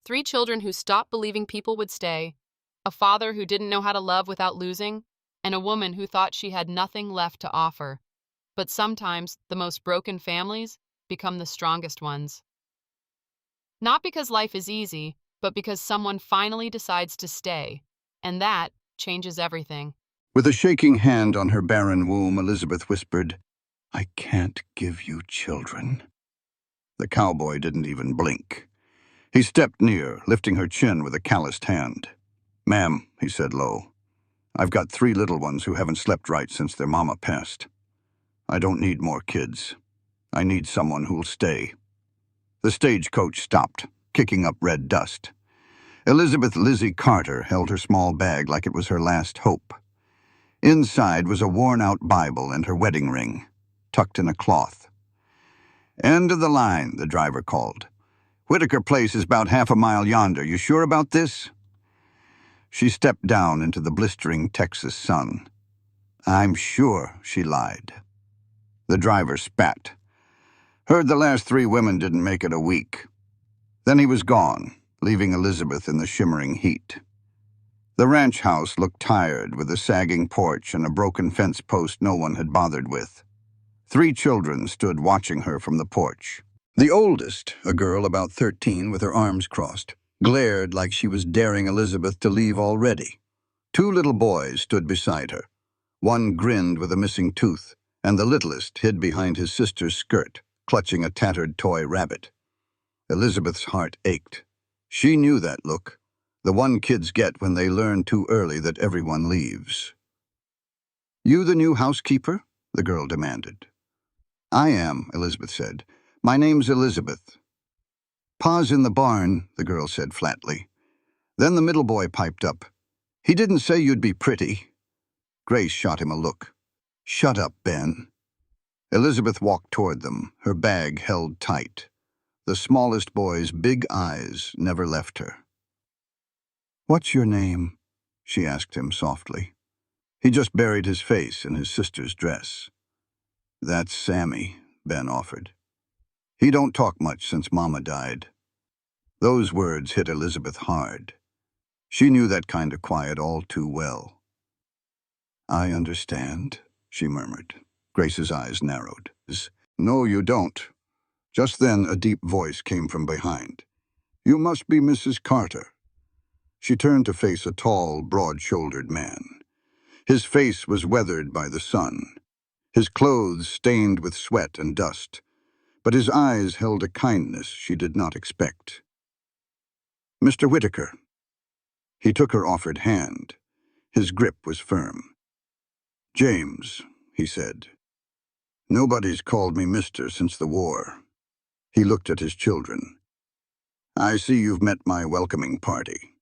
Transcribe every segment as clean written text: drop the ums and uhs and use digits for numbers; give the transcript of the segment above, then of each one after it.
3 children who stopped believing people would stay, a father who didn't know how to love without losing, and a woman who thought she had nothing left to offer. But sometimes the most broken families become the strongest ones. Not because life is easy, but because someone finally decides to stay, and that changes everything. With a shaking hand on her barren womb, Elizabeth whispered, "I can't give you children." The cowboy didn't even blink. He stepped near, lifting her chin with a calloused hand. "Ma'am," he said low, "I've got 3 little ones who haven't slept right since their mama passed. I don't need more kids. I need someone who'll stay." The stagecoach stopped, kicking up red dust. Elizabeth Lizzie Carter held her small bag like it was her last hope. Inside was a worn-out Bible and her wedding ring, tucked in a cloth. "End of the line," the driver called. "Whitaker Place is about half a mile yonder. You sure about this?" She stepped down into the blistering Texas sun. "I'm sure," she lied. The driver spat. "Heard the last 3 women didn't make it a week." Then he was gone, leaving Elizabeth in the shimmering heat. The ranch house looked tired, with a sagging porch and a broken fence post no one had bothered with. 3 children stood watching her from the porch. The oldest, a girl about 13 with her arms crossed, glared like she was daring Elizabeth to leave already. 2 little boys stood beside her. One grinned with a missing tooth, and the littlest hid behind his sister's skirt, clutching a tattered toy rabbit. Elizabeth's heart ached. She knew that look, the one kids get when they learn too early that everyone leaves. "You the new housekeeper?" the girl demanded. "I am," Elizabeth said. "My name's Elizabeth." "Pa's in the barn," the girl said flatly. Then the middle boy piped up. "He didn't say you'd be pretty." Grace shot him a look. "Shut up, Ben." Elizabeth walked toward them, her bag held tight. The smallest boy's big eyes never left her. "What's your name?" she asked him softly. He just buried his face in his sister's dress. "That's Sammy," Ben offered. "He don't talk much since Mama died." Those words hit Elizabeth hard. She knew that kind of quiet all too well. "I understand," she murmured. Grace's eyes narrowed. "No, you don't." Just then, a deep voice came from behind. "You must be Mrs. Carter." She turned to face a tall, broad-shouldered man. His face was weathered by the sun, his clothes stained with sweat and dust, but his eyes held a kindness she did not expect. "Mr. Whitaker." He took her offered hand. His grip was firm. "James," he said. "Nobody's called me mister since the war." He looked at his children. "I see you've met my welcoming party."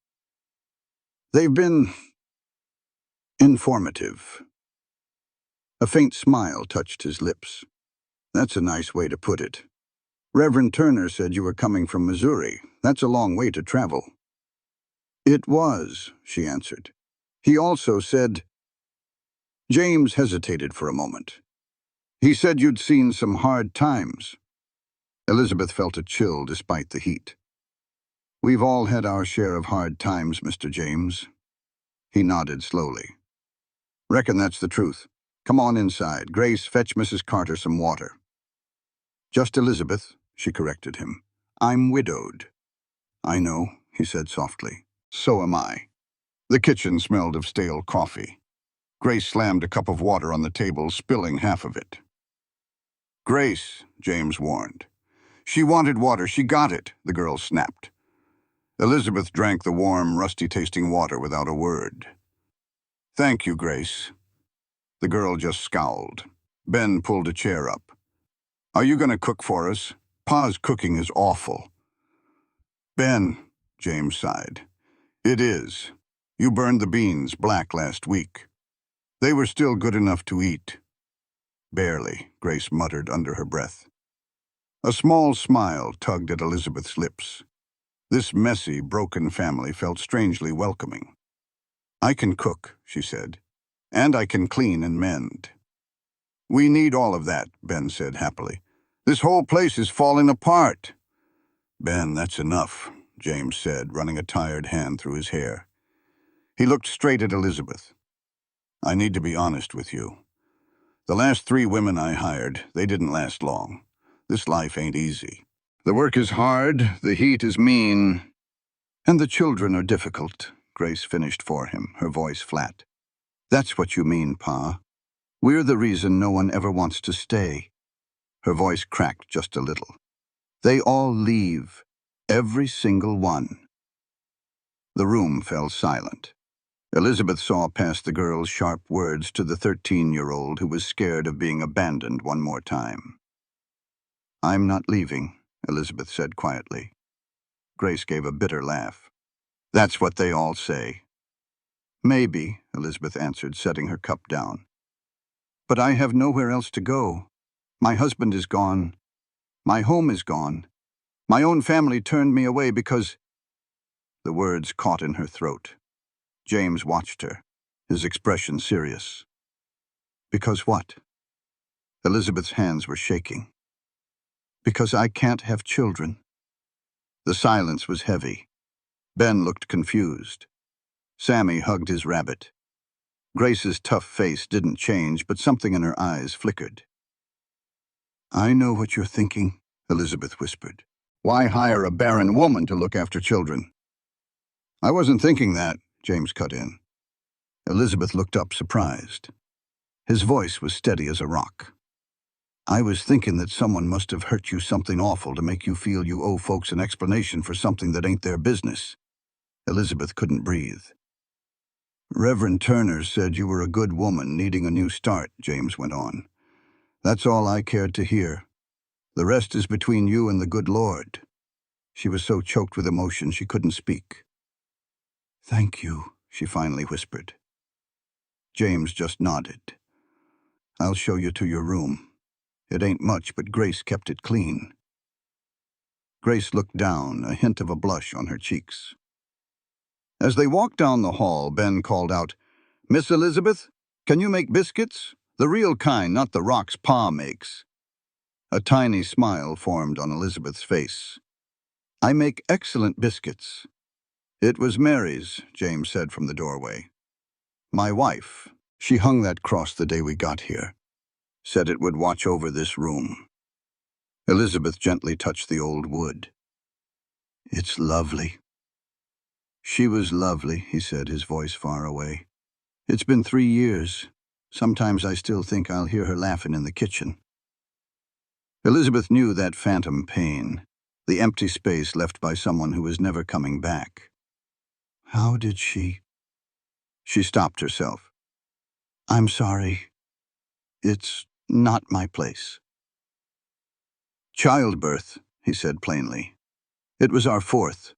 "They've been informative." A faint smile touched his lips. "That's a nice way to put it. Reverend Turner said you were coming from Missouri. That's a long way to travel." "It was," she answered. "He also said—" James hesitated for a moment. "He said you'd seen some hard times." Elizabeth felt a chill despite the heat. "We've all had our share of hard times, Mr. James." He nodded slowly. "Reckon that's the truth. Come on inside. Grace, fetch Mrs. Carter some water." "Just Elizabeth," she corrected him. "I'm widowed." "I know," he said softly. "So am I." The kitchen smelled of stale coffee. Grace slammed a cup of water on the table, spilling half of it. "Grace," James warned. "She wanted water. She got it," the girl snapped. Elizabeth drank the warm, rusty-tasting water without a word. "Thank you, Grace." The girl just scowled. Ben pulled a chair up. "Are you going to cook for us? Pa's cooking is awful." "Ben," James sighed. "It is. You burned the beans black last week. They were still good enough to eat." "Barely," Grace muttered under her breath. A small smile tugged at Elizabeth's lips. This messy, broken family felt strangely welcoming. "I can cook," she said, "and I can clean and mend." "We need all of that," Ben said happily. "This whole place is falling apart." "Ben, that's enough," James said, running a tired hand through his hair. He looked straight at Elizabeth. I need to be honest with you. The last 3 women I hired, they didn't last long. This life ain't easy. The work is hard, the heat is mean, and the children are difficult, Grace finished for him, her voice flat. That's what you mean, Pa. We're the reason no one ever wants to stay. Her voice cracked just a little. They all leave. Every single one. The room fell silent. Elizabeth saw past the girl's sharp words to the 13-year-old who was scared of being abandoned one more time. I'm not leaving, Elizabeth said quietly. Grace gave a bitter laugh. That's what they all say. Maybe, Elizabeth answered, setting her cup down. But I have nowhere else to go. My husband is gone. My home is gone. My own family turned me away because... The words caught in her throat. James watched her, his expression serious. Because what? Elizabeth's hands were shaking. Because I can't have children. The silence was heavy. Ben looked confused. Sammy hugged his rabbit. Grace's tough face didn't change, but something in her eyes flickered. I know what you're thinking, Elizabeth whispered. Why hire a barren woman to look after children? I wasn't thinking that, James cut in. Elizabeth looked up, surprised. His voice was steady as a rock. I was thinking that someone must have hurt you something awful to make you feel you owe folks an explanation for something that ain't their business. Elizabeth couldn't breathe. Reverend Turner said you were a good woman needing a new start, James went on. That's all I cared to hear. The rest is between you and the good Lord. She was so choked with emotion she couldn't speak. Thank you, she finally whispered. James just nodded. I'll show you to your room. It ain't much, but Grace kept it clean. Grace looked down, a hint of a blush on her cheeks. As they walked down the hall, Ben called out, Miss Elizabeth, can you make biscuits? The real kind, not the rocks Pa makes. A tiny smile formed on Elizabeth's face. I make excellent biscuits. It was Mary's, James said from the doorway. My wife. She hung that cross the day we got here. Said it would watch over this room. Elizabeth gently touched the old wood. It's lovely. She was lovely, he said, his voice far away. It's been 3 years. Sometimes I still think I'll hear her laughing in the kitchen. Elizabeth knew that phantom pain, the empty space left by someone who was never coming back. How did she... She stopped herself. I'm sorry. It's not my place. Childbirth, he said plainly. It was our 4th.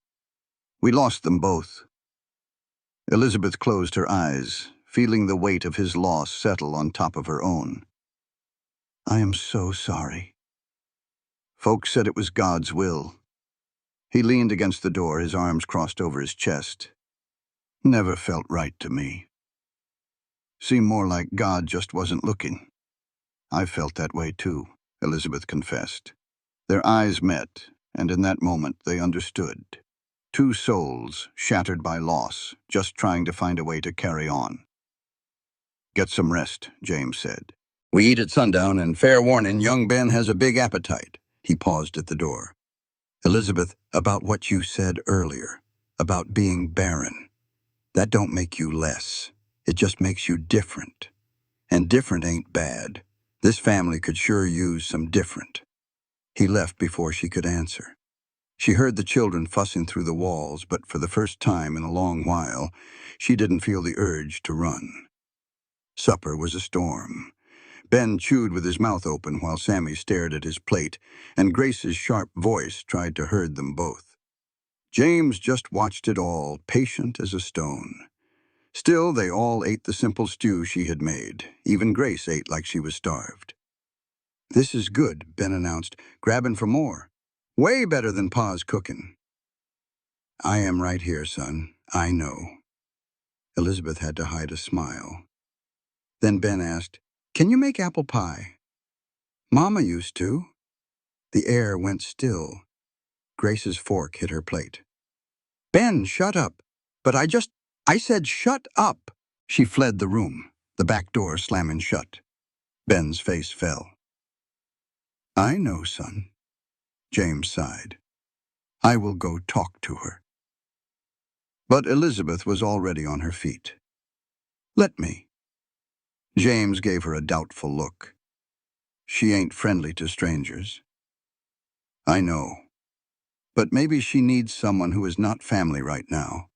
We lost them both. Elizabeth closed her eyes, feeling the weight of his loss settle on top of her own. I am so sorry. Folks said it was God's will. He leaned against the door, his arms crossed over his chest. Never felt right to me. Seemed more like God just wasn't looking. I felt that way too, Elizabeth confessed. Their eyes met, and in that moment they understood. 2 souls, shattered by loss, just trying to find a way to carry on. Get some rest, James said. We eat at sundown, and fair warning, young Ben has a big appetite. He paused at the door. Elizabeth, about what you said earlier, about being barren. That don't make you less. It just makes you different. And different ain't bad. This family could sure use some different. He left before she could answer. She heard the children fussing through the walls, but for the first time in a long while, she didn't feel the urge to run. Supper was a storm. Ben chewed with his mouth open while Sammy stared at his plate, and Grace's sharp voice tried to herd them both. James just watched it all, patient as a stone. Still, they all ate the simple stew she had made. Even Grace ate like she was starved. This is good, Ben announced, grabbing for more. Way better than Pa's cooking. I am right here, son. I know. Elizabeth had to hide a smile. Then Ben asked, Can you make apple pie? Mama used to. The air went still. Grace's fork hit her plate. Ben, shut up. But I said shut up. She fled the room, the back door slamming shut. Ben's face fell. I know, son. James sighed. I will go talk to her. But Elizabeth was already on her feet. Let me. James gave her a doubtful look. She ain't friendly to strangers. I know. But maybe she needs someone who is not family right now.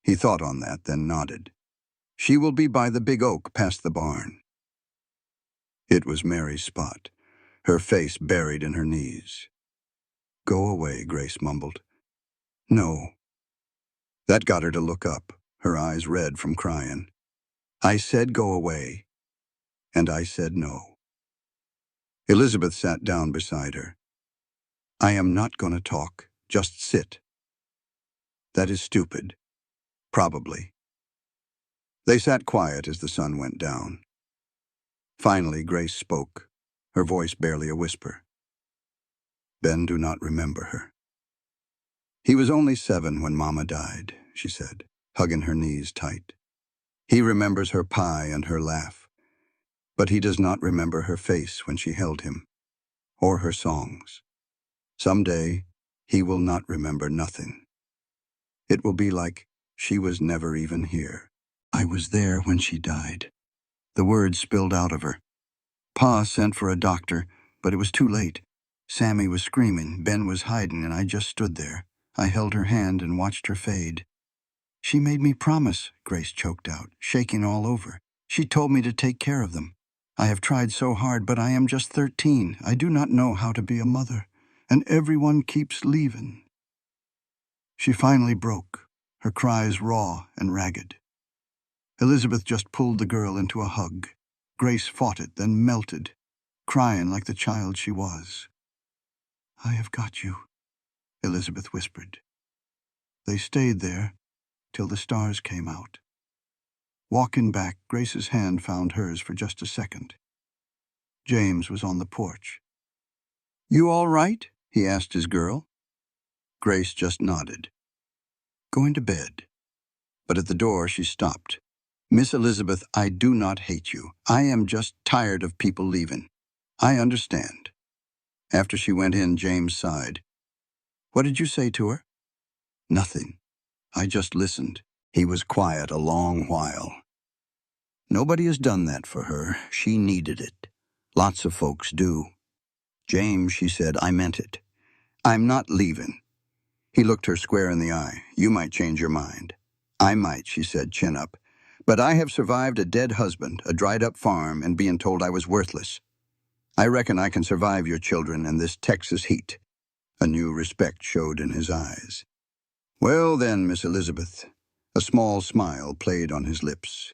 He thought on that, then nodded. She will be by the big oak past the barn. It was Mary's spot, her face buried in her knees. Go away, Grace mumbled. No. That got her to look up, her eyes red from crying. I said go away, and I said no. Elizabeth sat down beside her. I am not going to talk, just sit. That is stupid. Probably. They sat quiet as the sun went down. Finally, Grace spoke, her voice barely a whisper. Ben do not remember her. He was only 7 when Mama died, she said, hugging her knees tight. He remembers her pie and her laugh, but he does not remember her face when she held him, or her songs. Someday, he will not remember nothing. It will be like she was never even here. I was there when she died. The words spilled out of her. Pa sent for a doctor, but it was too late. Sammy was screaming, Ben was hiding, and I just stood there. I held her hand and watched her fade. She made me promise, Grace choked out, shaking all over. She told me to take care of them. I have tried so hard, but I am just 13. I do not know how to be a mother, and everyone keeps leaving. She finally broke, her cries raw and ragged. Elizabeth just pulled the girl into a hug. Grace fought it, then melted, crying like the child she was. I have got you, Elizabeth whispered. They stayed there till the stars came out. Walking back, Grace's hand found hers for just a second. James was on the porch. You all right? He asked his girl. Grace just nodded. Going to bed. But at the door she stopped. Miss Elizabeth, I do not hate you. I am just tired of people leaving. I understand. After she went in, James sighed. What did you say to her? Nothing. I just listened. He was quiet a long while. Nobody has done that for her. She needed it. Lots of folks do. James, she said, I meant it. I'm not leaving. He looked her square in the eye. You might change your mind. I might, she said, chin up. But I have survived a dead husband, a dried-up farm, and being told I was worthless. I reckon I can survive your children and this Texas heat. A new respect showed in his eyes. Well then, Miss Elizabeth. A small smile played on his lips.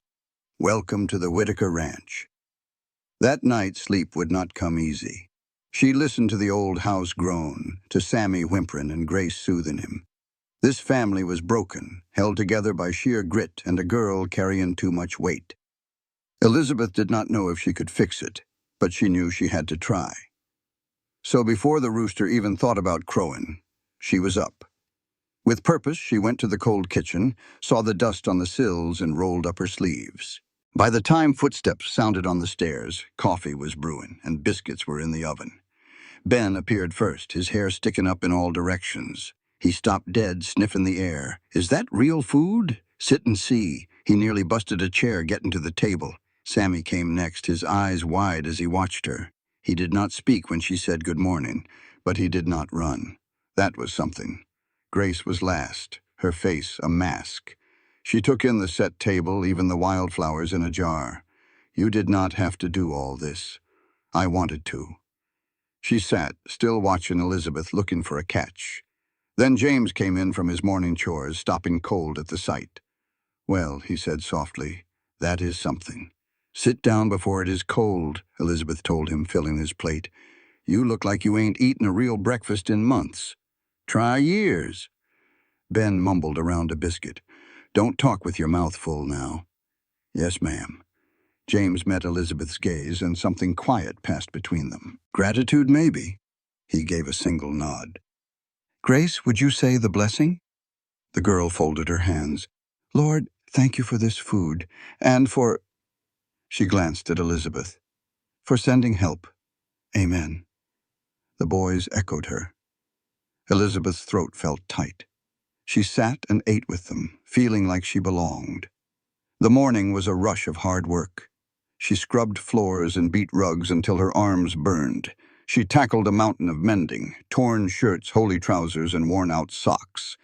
Welcome to the Whitaker Ranch. That night, sleep would not come easy. She listened to the old house groan, to Sammy whimpering and Grace soothing him. This family was broken, held together by sheer grit and a girl carrying too much weight. Elizabeth did not know if she could fix it, but she knew she had to try. So before the rooster even thought about crowing, she was up. With purpose, she went to the cold kitchen, saw the dust on the sills, and rolled up her sleeves. By the time footsteps sounded on the stairs, coffee was brewing, and biscuits were in the oven. Ben appeared first, his hair sticking up in all directions. He stopped dead, sniffing the air. Is that real food? Sit and see. He nearly busted a chair getting to the table. Sammy came next, his eyes wide as he watched her. He did not speak when she said good morning, but he did not run. That was something. Grace was last, her face a mask. She took in the set table, even the wildflowers in a jar. You did not have to do all this. I wanted to. She sat, still watching Elizabeth, looking for a catch. Then James came in from his morning chores, stopping cold at the sight. Well, he said softly, that is something. Sit down before it is cold, Elizabeth told him, filling his plate. You look like you ain't eaten a real breakfast in months. Try years. Ben mumbled around a biscuit. Don't talk with your mouth full now. Yes, ma'am. James met Elizabeth's gaze, and something quiet passed between them. Gratitude, maybe. He gave a single nod. Grace, would you say the blessing? The girl folded her hands. Lord, thank you for this food, and for— She glanced at Elizabeth. For sending help. Amen. The boys echoed her. Elizabeth's throat felt tight. She sat and ate with them, feeling like she belonged. The morning was a rush of hard work. She scrubbed floors and beat rugs until her arms burned. She tackled a mountain of mending, torn shirts, holey trousers, and worn-out socks.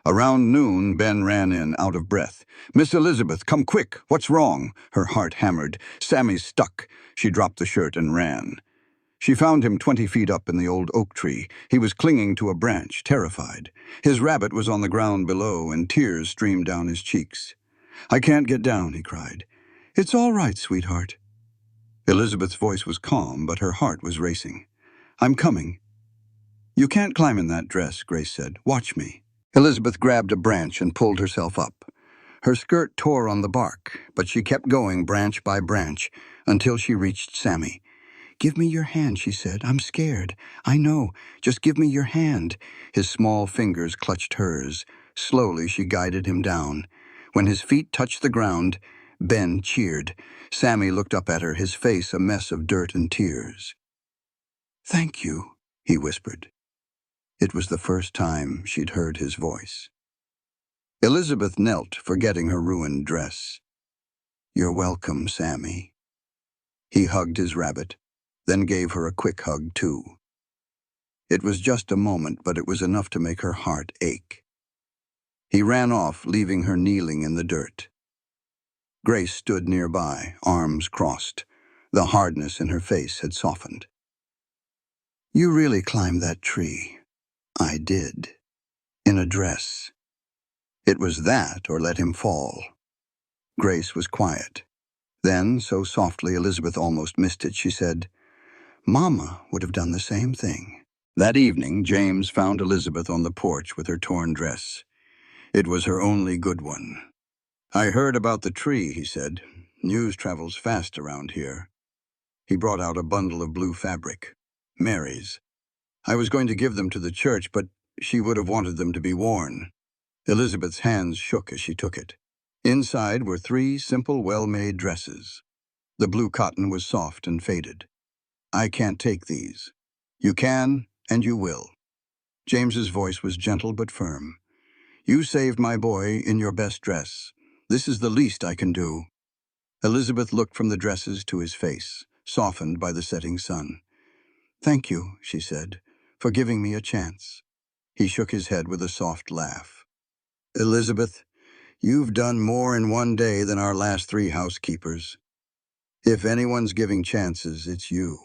Around noon, Ben ran in, out of breath. Miss Elizabeth, come quick! What's wrong? Her heart hammered. Sammy's stuck. She dropped the shirt and ran. She found him 20 feet up in the old oak tree. He was clinging to a branch, terrified. His rabbit was on the ground below, and tears streamed down his cheeks. I can't get down, he cried. It's all right, sweetheart. Elizabeth's voice was calm, but her heart was racing. I'm coming. You can't climb in that dress, Grace said. Watch me. Elizabeth grabbed a branch and pulled herself up. Her skirt tore on the bark, but she kept going branch by branch until she reached Sammy. Give me your hand, she said. I'm scared. I know. Just give me your hand. His small fingers clutched hers. Slowly, she guided him down. When his feet touched the ground, Ben cheered. Sammy looked up at her, his face a mess of dirt and tears. Thank you, he whispered. It was the first time she'd heard his voice. Elizabeth knelt, forgetting her ruined dress. You're welcome, Sammy. He hugged his rabbit, then gave her a quick hug, too. It was just a moment, but it was enough to make her heart ache. He ran off, leaving her kneeling in the dirt. Grace stood nearby, arms crossed. The hardness in her face had softened. You really climbed that tree. I did. In a dress. It was that or let him fall. Grace was quiet. Then, so softly Elizabeth almost missed it, she said, Mama would have done the same thing. That evening, James found Elizabeth on the porch with her torn dress. It was her only good one. I heard about the tree, he said. News travels fast around here. He brought out a bundle of blue fabric. Mary's. I was going to give them to the church, but she would have wanted them to be worn. Elizabeth's hands shook as she took it. Inside were 3 simple, well-made dresses. The blue cotton was soft and faded. I can't take these. You can, and you will. James's voice was gentle but firm. You saved my boy in your best dress. This is the least I can do. Elizabeth looked from the dresses to his face, softened by the setting sun. Thank you, she said, for giving me a chance. He shook his head with a soft laugh. Elizabeth, you've done more in one day than our last 3 housekeepers. If anyone's giving chances, it's you.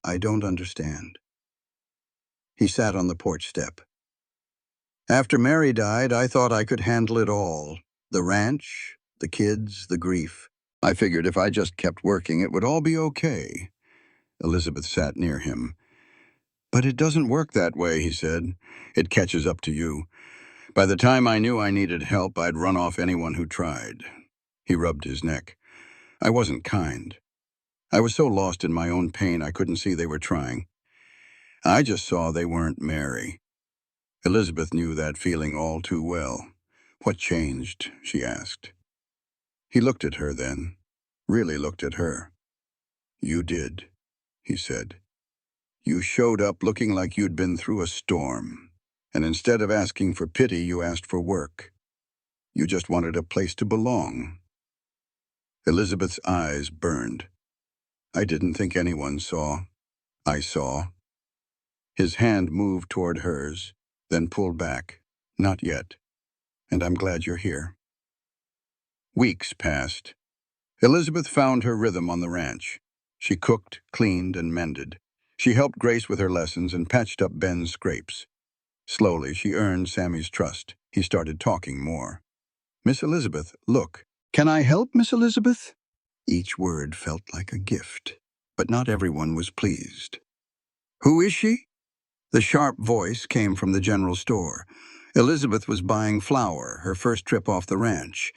I don't understand. He sat on the porch step. After Mary died, I thought I could handle it all. The ranch, the kids, the grief. I figured if I just kept working, it would all be okay. Elizabeth sat near him. But it doesn't work that way, he said. It catches up to you. By the time I knew I needed help, I'd run off anyone who tried. He rubbed his neck. I wasn't kind. I was so lost in my own pain I couldn't see they were trying. I just saw they weren't Mary. Elizabeth knew that feeling all too well. What changed? She asked. He looked at her then, really looked at her. You did, he said. You showed up looking like you'd been through a storm, and instead of asking for pity, you asked for work. You just wanted a place to belong. Elizabeth's eyes burned. I didn't think anyone saw. I saw. His hand moved toward hers, then pulled back. Not yet. And I'm glad you're here. Weeks passed. Elizabeth found her rhythm on the ranch. She cooked, cleaned, and mended. She helped Grace with her lessons and patched up Ben's scrapes. Slowly, she earned Sammy's trust. He started talking more. Miss Elizabeth, look. Can I help, Miss Elizabeth? Each word felt like a gift, but not everyone was pleased. Who is she? The sharp voice came from the general store. Elizabeth was buying flour, her first trip off the ranch.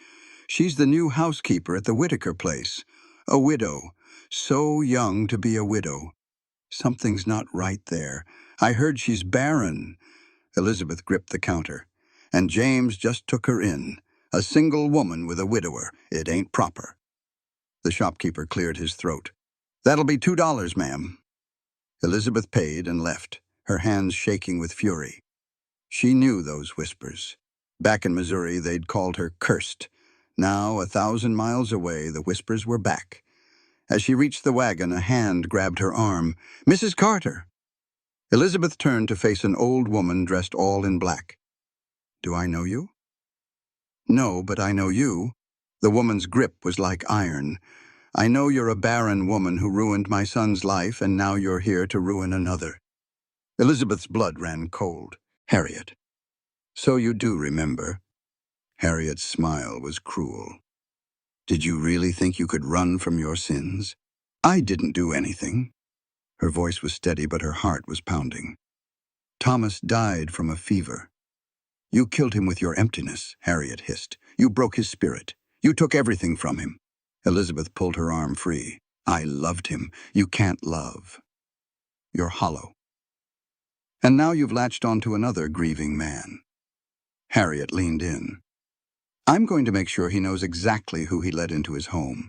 She's the new housekeeper at the Whitaker place. A widow. So young to be a widow. Something's not right there. I heard she's barren. Elizabeth gripped the counter. And James just took her in. A single woman with a widower. It ain't proper. The shopkeeper cleared his throat. That'll be $2, ma'am. Elizabeth paid and left, her hands shaking with fury. She knew those whispers. Back in Missouri, they'd called her cursed. Now, 1,000 miles away, the whispers were back. As she reached the wagon, a hand grabbed her arm. Mrs. Carter! Elizabeth turned to face an old woman dressed all in black. Do I know you? No, but I know you. The woman's grip was like iron. I know you're a barren woman who ruined my son's life, and now you're here to ruin another. Elizabeth's blood ran cold. Harriet. So you do remember. Harriet's smile was cruel. Did you really think you could run from your sins? I didn't do anything. Her voice was steady, but her heart was pounding. Thomas died from a fever. You killed him with your emptiness, Harriet hissed. You broke his spirit. You took everything from him. Elizabeth pulled her arm free. I loved him. You can't love. You're hollow. And now you've latched onto another grieving man. Harriet leaned in. I'm going to make sure he knows exactly who he let into his home.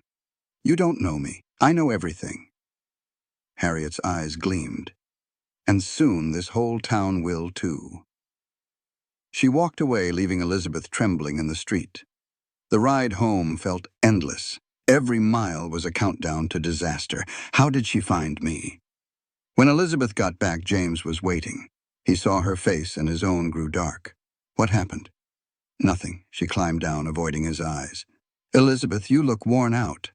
You don't know me. I know everything. Harriet's eyes gleamed. And soon this whole town will too. She walked away, leaving Elizabeth trembling in the street. The ride home felt endless. Every mile was a countdown to disaster. How did she find me? When Elizabeth got back, James was waiting. He saw her face and his own grew dark. What happened? Nothing. She climbed down, avoiding his eyes. Elizabeth, you look worn out.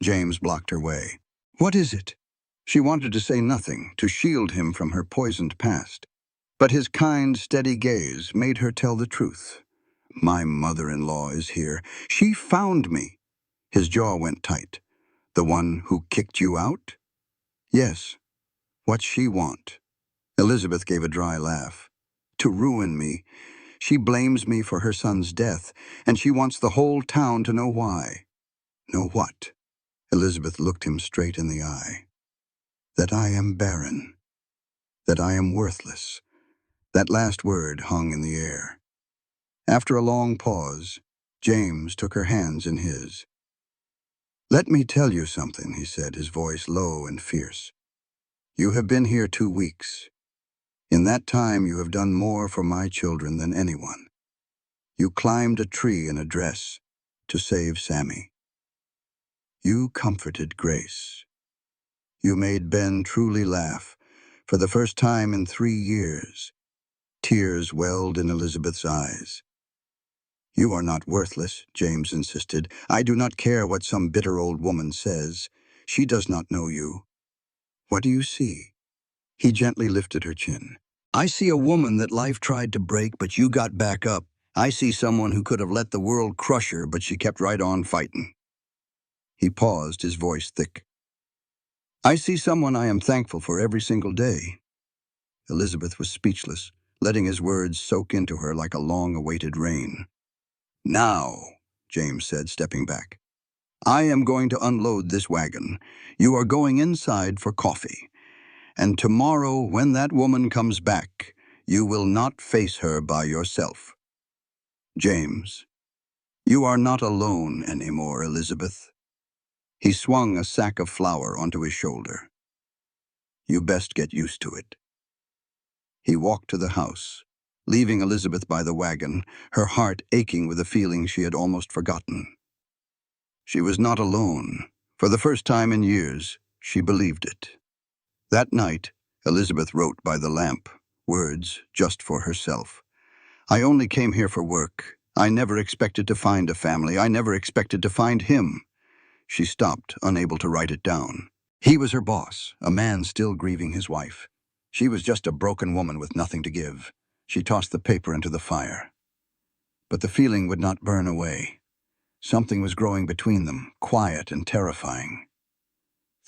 James blocked her way. What is it? She wanted to say nothing, to shield him from her poisoned past. But his kind, steady gaze made her tell the truth. My mother-in-law is here. She found me. His jaw went tight. The one who kicked you out? Yes. What's she want? Elizabeth gave a dry laugh. To ruin me. She blames me for her son's death, and she wants the whole town to know why. Know what? Elizabeth looked him straight in the eye. That I am barren. That I am worthless. That last word hung in the air. After a long pause, James took her hands in his. Let me tell you something, he said, his voice low and fierce. You have been here 2 weeks. In that time you have done more for my children than anyone. You climbed a tree in a dress to save Sammy. You comforted Grace. You made Ben truly laugh for the first time in 3 years. Tears welled in Elizabeth's eyes. You are not worthless, James insisted. I do not care what some bitter old woman says. She does not know you. What do you see? He gently lifted her chin. I see a woman that life tried to break, but you got back up. I see someone who could have let the world crush her, but she kept right on fighting. He paused, his voice thick. I see someone I am thankful for every single day. Elizabeth was speechless, letting his words soak into her like a long-awaited rain. Now, James said, stepping back. I am going to unload this wagon. You are going inside for coffee. And tomorrow, when that woman comes back, you will not face her by yourself. James, you are not alone anymore, Elizabeth. He swung a sack of flour onto his shoulder. You best get used to it. He walked to the house, leaving Elizabeth by the wagon, her heart aching with a feeling she had almost forgotten. She was not alone. For the first time in years, she believed it. That night, Elizabeth wrote by the lamp, words just for herself. I only came here for work. I never expected to find a family. I never expected to find him. She stopped, unable to write it down. He was her boss, a man still grieving his wife. She was just a broken woman with nothing to give. She tossed the paper into the fire. But the feeling would not burn away. Something was growing between them, quiet and terrifying.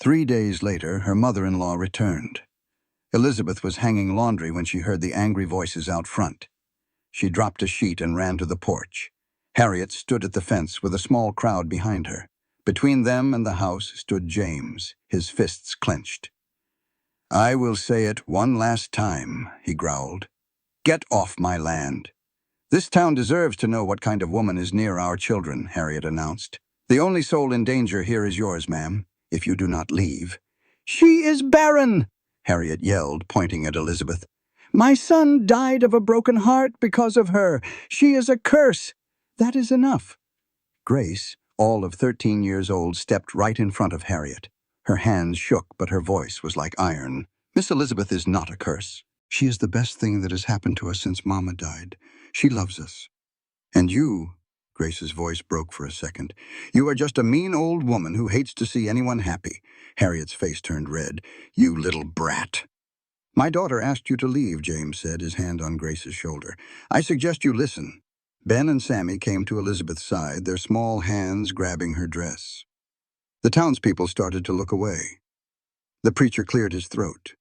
3 days later, her mother-in-law returned. Elizabeth was hanging laundry when she heard the angry voices out front. She dropped a sheet and ran to the porch. Harriet stood at the fence with a small crowd behind her. Between them and the house stood James, his fists clenched. I will say it one last time, he growled. Get off my land. "This town deserves to know what kind of woman is near our children," Harriet announced. "The only soul in danger here is yours, ma'am, if you do not leave." "She is barren!" Harriet yelled, pointing at Elizabeth. "My son died of a broken heart because of her. She is a curse. That is enough." Grace, all of 13 years old, stepped right in front of Harriet. Her hands shook, but her voice was like iron. "Miss Elizabeth is not a curse. She is the best thing that has happened to us since Mama died. She loves us. And you," Grace's voice broke for a second, "you are just a mean old woman who hates to see anyone happy." Harriet's face turned red. "You little brat." "My daughter asked you to leave," James said, his hand on Grace's shoulder. "I suggest you listen." Ben and Sammy came to Elizabeth's side, their small hands grabbing her dress. The townspeople started to look away. The preacher cleared his throat.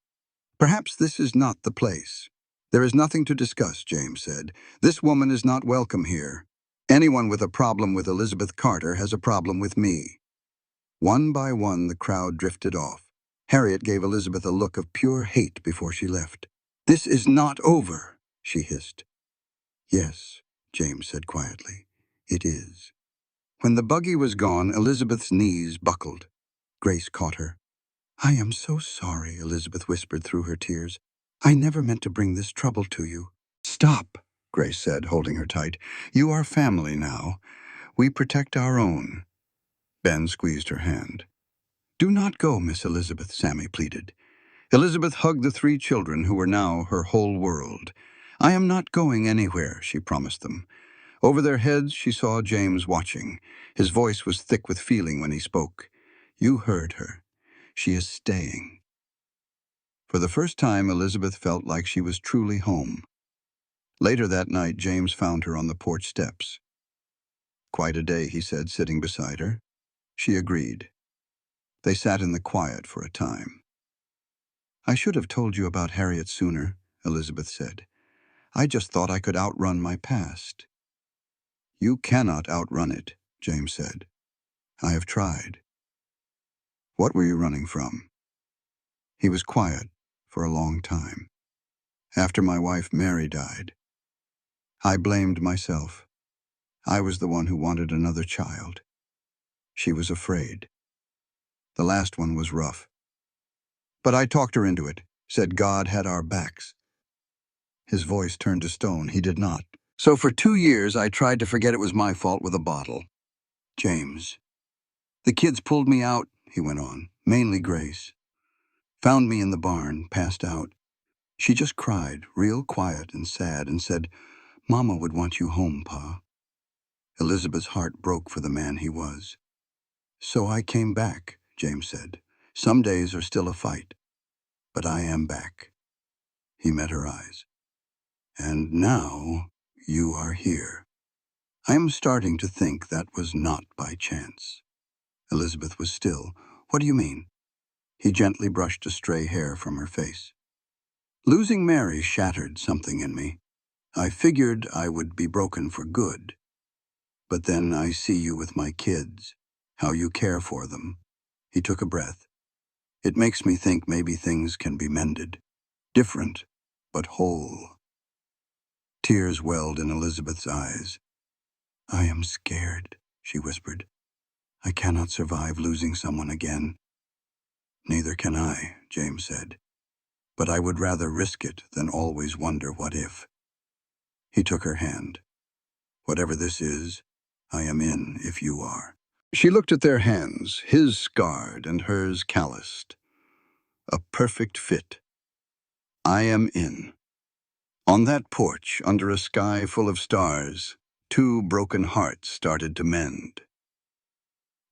"Perhaps this is not the place." "There is nothing to discuss," James said. "This woman is not welcome here. Anyone with a problem with Elizabeth Carter has a problem with me." One by one, the crowd drifted off. Harriet gave Elizabeth a look of pure hate before she left. "This is not over," she hissed. "Yes," James said quietly, "it is." When the buggy was gone, Elizabeth's knees buckled. Grace caught her. "I am so sorry," Elizabeth whispered through her tears. "I never meant to bring this trouble to you." "Stop," Grace said, holding her tight. "You are family now. We protect our own." Ben squeezed her hand. "Do not go, Miss Elizabeth," Sammy pleaded. Elizabeth hugged the 3 children who were now her whole world. "I am not going anywhere," she promised them. Over their heads, she saw James watching. His voice was thick with feeling when he spoke. "You heard her. She is staying." For the first time, Elizabeth felt like she was truly home. Later that night, James found her on the porch steps. "Quite a day," he said, sitting beside her. She agreed. They sat in the quiet for a time. "I should have told you about Harriet sooner," Elizabeth said. "I just thought I could outrun my past." "You cannot outrun it," James said. "I have tried." "What were you running from?" He was quiet for a long time. "After my wife Mary died, I blamed myself. I was the one who wanted another child. She was afraid. The last one was rough. But I talked her into it, said God had our backs." His voice turned to stone. He did not. "So for 2 years, I tried to forget it was my fault with a bottle." "James." "The kids pulled me out," he went on, "mainly Grace. Found me in the barn, passed out. She just cried, real quiet and sad, and said, 'Mama would want you home, Pa.'" Elizabeth's heart broke for the man he was. "So I came back," James said. "Some days are still a fight, but I am back." He met her eyes. "And now you are here. I am starting to think that was not by chance." Elizabeth was still. "What do you mean?" He gently brushed a stray hair from her face. "Losing Mary shattered something in me. I figured I would be broken for good. But then I see you with my kids, how you care for them." He took a breath. "It makes me think maybe things can be mended. Different, but whole." Tears welled in Elizabeth's eyes. "I am scared," she whispered. "I cannot survive losing someone again." "Neither can I," James said. "But I would rather risk it than always wonder what if." He took her hand. "Whatever this is, I am in if you are." She looked at their hands, his scarred and hers calloused. A perfect fit. "I am in." On that porch, under a sky full of stars, 2 broken hearts started to mend.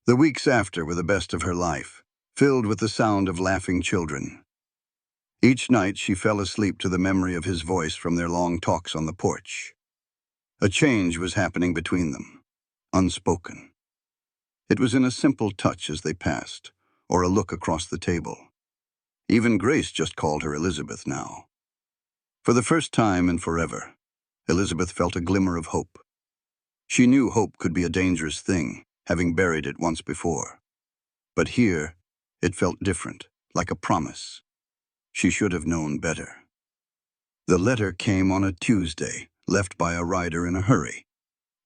The weeks after were the best of her life, filled with the sound of laughing children. Each night she fell asleep to the memory of his voice from their long talks on the porch. A change was happening between them, unspoken. It was in a simple touch as they passed, or a look across the table. Even Grace just called her Elizabeth now. For the first time and forever, Elizabeth felt a glimmer of hope. She knew hope could be a dangerous thing, having buried it once before. But here, it felt different, like a promise. She should have known better. The letter came on a Tuesday, left by a rider in a hurry.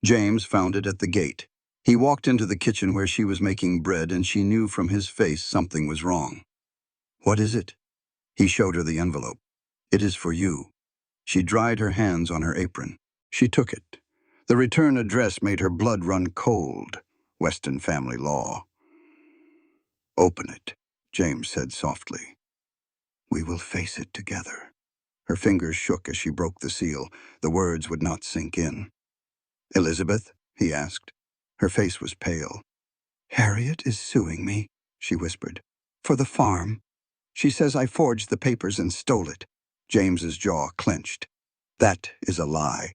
James found it at the gate. He walked into the kitchen where she was making bread, and she knew from his face something was wrong. "What is it?" He showed her the envelope. "It is for you." She dried her hands on her apron. She took it. The return address made her blood run cold. Weston family law. "Open it," James said softly. "We will face it together." Her fingers shook as she broke the seal. The words would not sink in. "Elizabeth?" he asked. Her face was pale. "Harriet is suing me," she whispered, "for the farm. She says I forged the papers and stole it." James's jaw clenched. "That is a lie."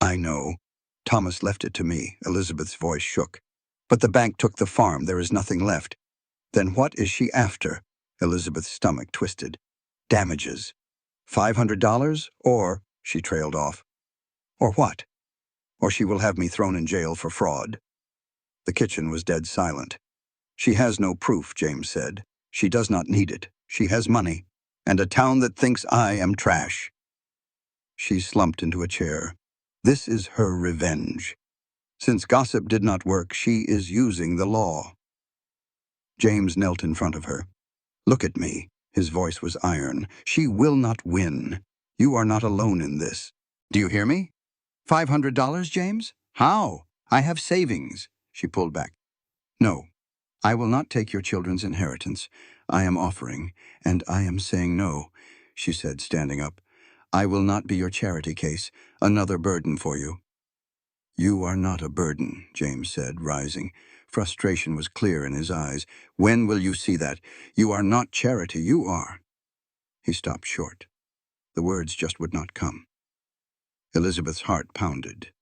"I know. Thomas left it to me." Elizabeth's voice shook. "But the bank took the farm. There is nothing left." "Then what is she after?" Elizabeth's stomach twisted. "Damages. $500 or," she trailed off. "Or what?" "Or she will have me thrown in jail for fraud." The kitchen was dead silent. "She has no proof," James said. "She does not need it. She has money, and a town that thinks I am trash." She slumped into a chair. This is her revenge. Since gossip did not work, she is using the law. James knelt in front of her. "Look at me." His voice was iron. "She will not win. You are not alone in this. Do you hear me? $500, James? How? I have savings." She pulled back. "No. I will not take your children's inheritance. I am offering, and I am saying no," she said, standing up. "I will not be your charity case, another burden for you." "You are not a burden," James said, rising. Frustration was clear in his eyes. "When will you see that? You are not charity, you are." He stopped short. The words just would not come. Elizabeth's heart pounded.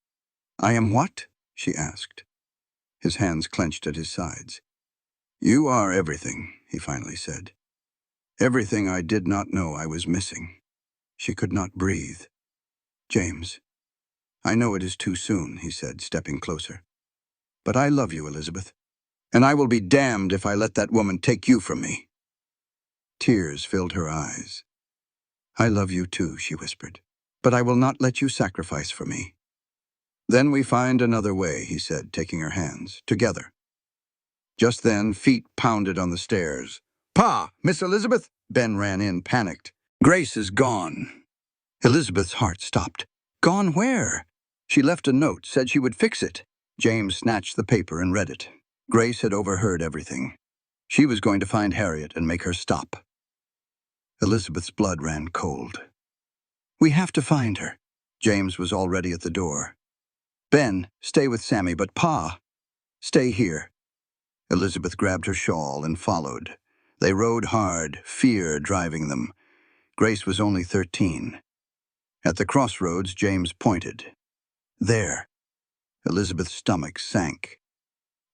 "I am what?" she asked. His hands clenched at his sides. "You are everything," he finally said. "Everything I did not know I was missing." She could not breathe. "James, I know it is too soon," he said, stepping closer. "But I love you, Elizabeth, and I will be damned if I let that woman take you from me." Tears filled her eyes. "I love you too," she whispered, "but I will not let you sacrifice for me." "Then we find another way," he said, taking her hands, "together." Just then, feet pounded on the stairs. "Pa! Miss Elizabeth!" Ben ran in, panicked. "Grace is gone." Elizabeth's heart stopped. "Gone where?" "She left a note, said she would fix it." James snatched the paper and read it. Grace had overheard everything. She was going to find Harriet and make her stop. Elizabeth's blood ran cold. "We have to find her." James was already at the door. "Ben, stay with Sammy, but Pa, stay here." Elizabeth grabbed her shawl and followed. They rode hard, fear driving them. Grace was only 13. At the crossroads, James pointed. "There." Elizabeth's stomach sank.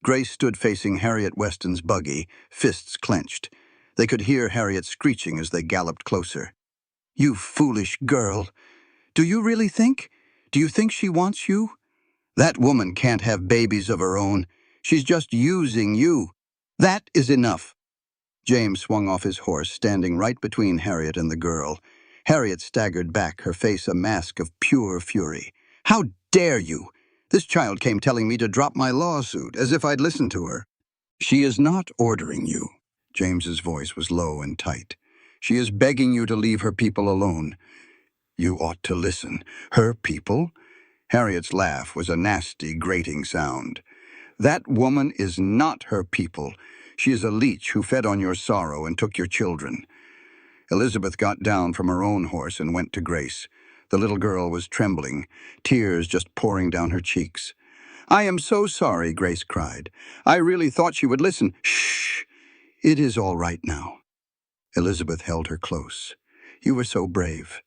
Grace stood facing Harriet Weston's buggy, fists clenched. They could hear Harriet screeching as they galloped closer. "You foolish girl. Do you really think? Do you think she wants you? That woman can't have babies of her own. She's just using you. That is enough." James swung off his horse, standing right between Harriet and the girl. Harriet staggered back, her face a mask of pure fury. "How dare you? This child came telling me to drop my lawsuit, as if I'd listen to her." "She is not ordering you." James's voice was low and tight. "She is begging you to leave her people alone." "You ought to listen." "Her people?" Harriet's laugh was a nasty, grating sound. "That woman is not her people. She is a leech who fed on your sorrow and took your children." Elizabeth got down from her own horse and went to Grace. The little girl was trembling, tears just pouring down her cheeks. "I am so sorry," Grace cried. "I really thought she would listen." "Shh! It is all right now." Elizabeth held her close. "You were so brave.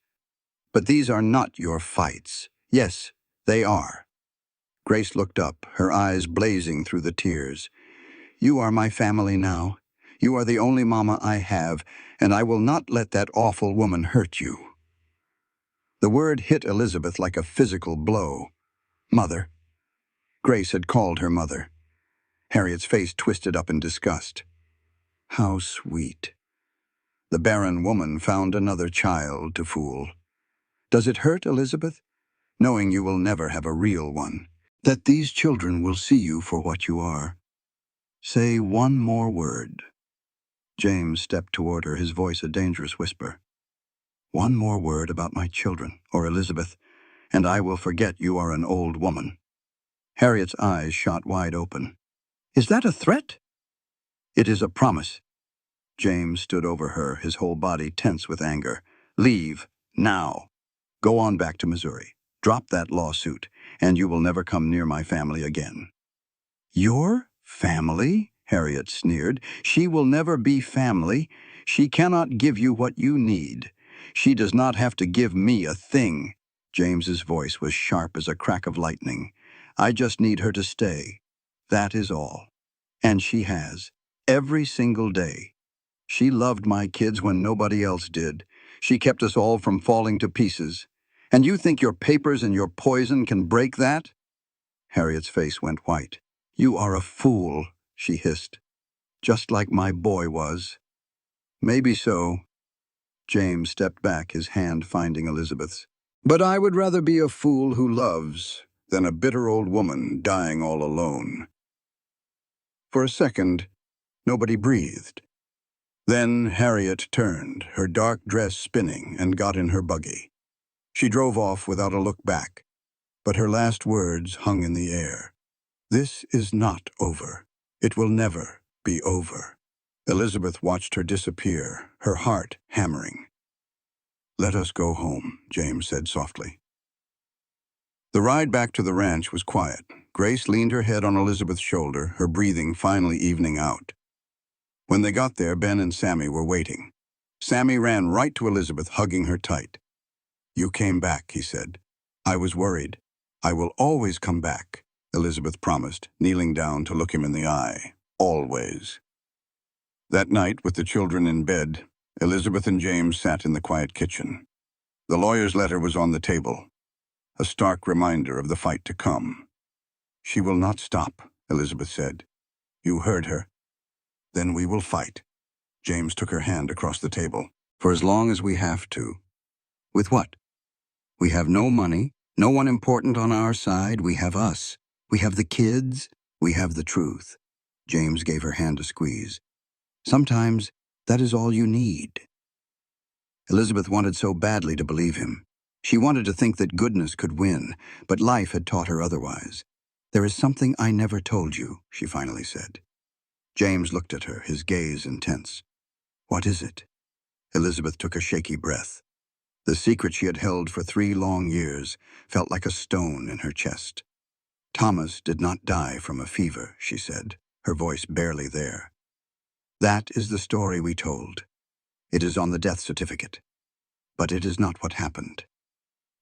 But these are not your fights." "Yes, they are." Grace looked up, her eyes blazing through the tears. "You are my family now. You are the only mama I have, and I will not let that awful woman hurt you." The word hit Elizabeth like a physical blow. "Mother." Grace had called her mother. Harriet's face twisted up in disgust. How sweet. The barren woman found another child to fool. "Does it hurt, Elizabeth?" knowing you will never have a real one, that these children will see you for what you are. Say one more word. James stepped toward her, his voice a dangerous whisper. One more word about my children, or Elizabeth, and I will forget you are an old woman. Harriet's eyes shot wide open. Is that a threat? It is a promise. James stood over her, his whole body tense with anger. Leave, now. Go on back to Missouri. Drop that lawsuit, and you will never come near my family again. Your family? Harriet sneered. She will never be family. She cannot give you what you need. She does not have to give me a thing. James's voice was sharp as a crack of lightning. I just need her to stay. That is all. And she has. Every single day. She loved my kids when nobody else did. She kept us all from falling to pieces. And you think your papers and your poison can break that? Harriet's face went white. You are a fool, she hissed. Just like my boy was. Maybe so. James stepped back, his hand finding Elizabeth's. But I would rather be a fool who loves than a bitter old woman dying all alone. For a second, nobody breathed. Then Harriet turned, her dark dress spinning, and got in her buggy. She drove off without a look back, but her last words hung in the air. This is not over. It will never be over. Elizabeth watched her disappear, her heart hammering. Let us go home, James said softly. The ride back to the ranch was quiet. Grace leaned her head on Elizabeth's shoulder, her breathing finally evening out. When they got there, Ben and Sammy were waiting. Sammy ran right to Elizabeth, hugging her tight. You came back, he said. I was worried. I will always come back, Elizabeth promised, kneeling down to look him in the eye. Always. That night, with the children in bed, Elizabeth and James sat in the quiet kitchen. The lawyer's letter was on the table, a stark reminder of the fight to come. She will not stop, Elizabeth said. You heard her. Then we will fight. James took her hand across the table. For as long as we have to. With what? We have no money, no one important on our side. We have us. We have the kids. We have the truth. James gave her hand a squeeze. Sometimes that is all you need. Elizabeth wanted so badly to believe him. She wanted to think that goodness could win, but life had taught her otherwise. There is something I never told you, she finally said. James looked at her, his gaze intense. What is it? Elizabeth took a shaky breath. The secret she had held for 3 long years felt like a stone in her chest. Thomas did not die from a fever, she said, her voice barely there. That is the story we told. It is on the death certificate. But it is not what happened.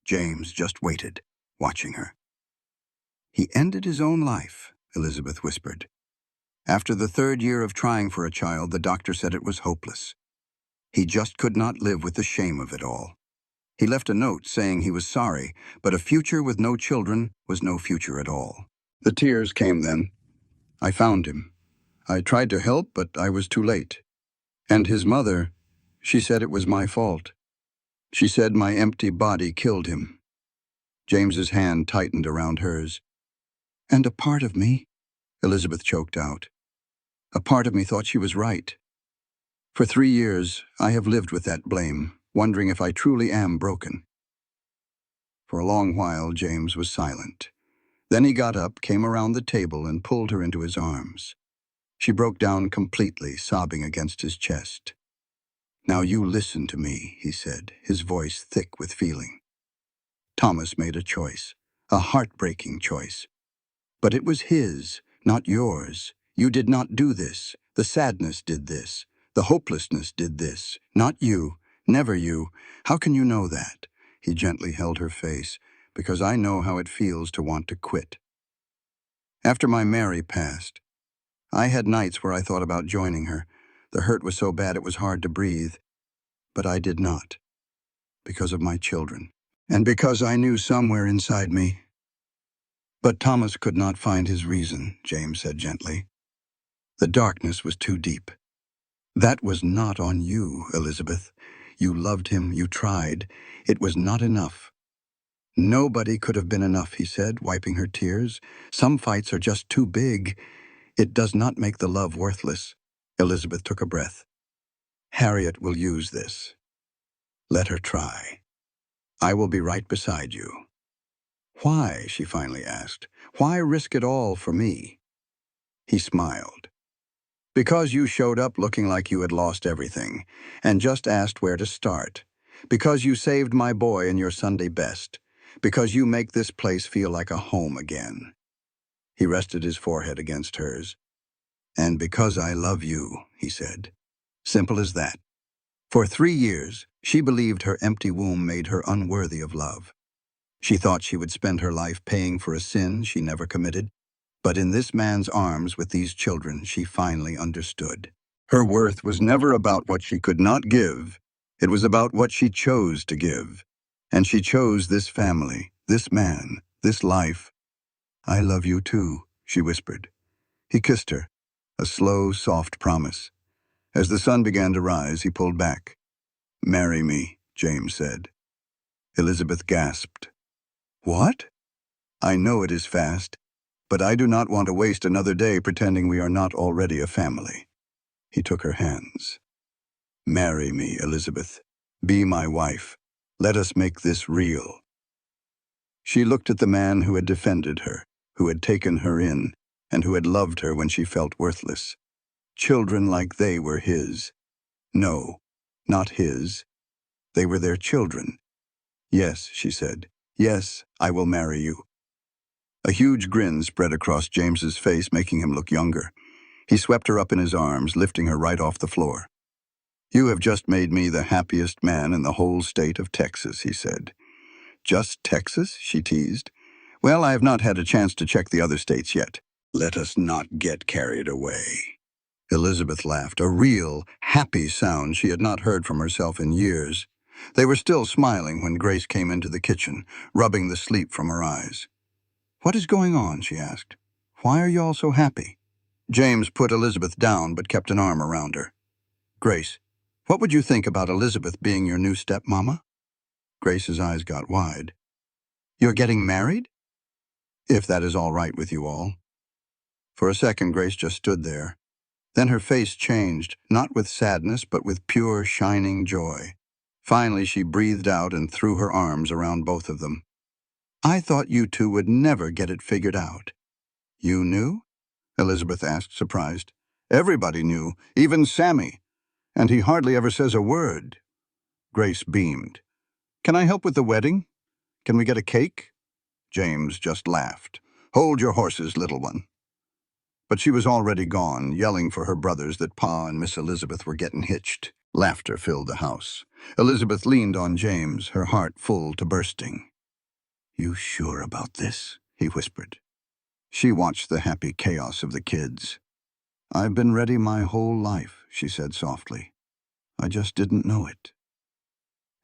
James just waited, watching her. He ended his own life, Elizabeth whispered. After the 3rd year of trying for a child, the doctor said it was hopeless. He just could not live with the shame of it all. He left a note saying he was sorry, but a future with no children was no future at all. The tears came then. I found him. I tried to help, but I was too late. And his mother, she said it was my fault. She said my empty body killed him. James's hand tightened around hers. And a part of me, Elizabeth choked out. A part of me thought she was right. For 3 years, I have lived with that blame, wondering if I truly am broken. For a long while, James was silent. Then he got up, came around the table, and pulled her into his arms. She broke down completely, sobbing against his chest. Now you listen to me, he said, his voice thick with feeling. Thomas made a choice, a heartbreaking choice. But it was his, not yours. You did not do this. The sadness did this. The hopelessness did this. Not you. Never you. How can you know that? He gently held her face, because I know how it feels to want to quit. After my Mary passed, I had nights where I thought about joining her. The hurt was so bad it was hard to breathe. But I did not, because of my children, and because I knew somewhere inside me. But Thomas could not find his reason, James said gently. The darkness was too deep. That was not on you, Elizabeth. You loved him, you tried. It was not enough. Nobody could have been enough, he said, wiping her tears. Some fights are just too big. It does not make the love worthless. Elizabeth took a breath. Harriet will use this. Let her try. I will be right beside you. Why, she finally asked. Why risk it all for me? He smiled. Because you showed up looking like you had lost everything, and just asked where to start. Because you saved my boy in your Sunday best. Because you make this place feel like a home again. He rested his forehead against hers. And because I love you, he said. Simple as that. For 3 years, she believed her empty womb made her unworthy of love. She thought she would spend her life paying for a sin she never committed. But in this man's arms with these children, she finally understood. Her worth was never about what she could not give. It was about what she chose to give. And she chose this family, this man, this life. I love you too, she whispered. He kissed her, a slow, soft promise. As the sun began to rise, he pulled back. Marry me, James said. Elizabeth gasped. What? I know it is fast, but I do not want to waste another day pretending we are not already a family. He took her hands. Marry me, Elizabeth. Be my wife. Let us make this real. She looked at the man who had defended her, who had taken her in, and who had loved her when she felt worthless. Children like they were his. No, not his. They were their children. Yes, she said. Yes, I will marry you. A huge grin spread across James's face, making him look younger. He swept her up in his arms, lifting her right off the floor. You have just made me the happiest man in the whole state of Texas, he said. Just Texas? She teased. Well, I have not had a chance to check the other states yet. Let us not get carried away. Elizabeth laughed, a real, happy sound she had not heard from herself in years. They were still smiling when Grace came into the kitchen, rubbing the sleep from her eyes. What is going on? She asked. Why are you all so happy? James put Elizabeth down but kept an arm around her. Grace, what would you think about Elizabeth being your new stepmama? Grace's eyes got wide. You're getting married? If that is all right with you all. For a second, Grace just stood there. Then her face changed, not with sadness, but with pure, shining joy. Finally, she breathed out and threw her arms around both of them. I thought you two would never get it figured out. You knew? Elizabeth asked, surprised. Everybody knew, even Sammy. And he hardly ever says a word. Grace beamed. Can I help with the wedding? Can we get a cake? James just laughed. Hold your horses, little one. But she was already gone, yelling for her brothers that Pa and Miss Elizabeth were getting hitched. Laughter filled the house. Elizabeth leaned on James, her heart full to bursting. You sure about this? He whispered. She watched the happy chaos of the kids. I've been ready my whole life, she said softly. I just didn't know it.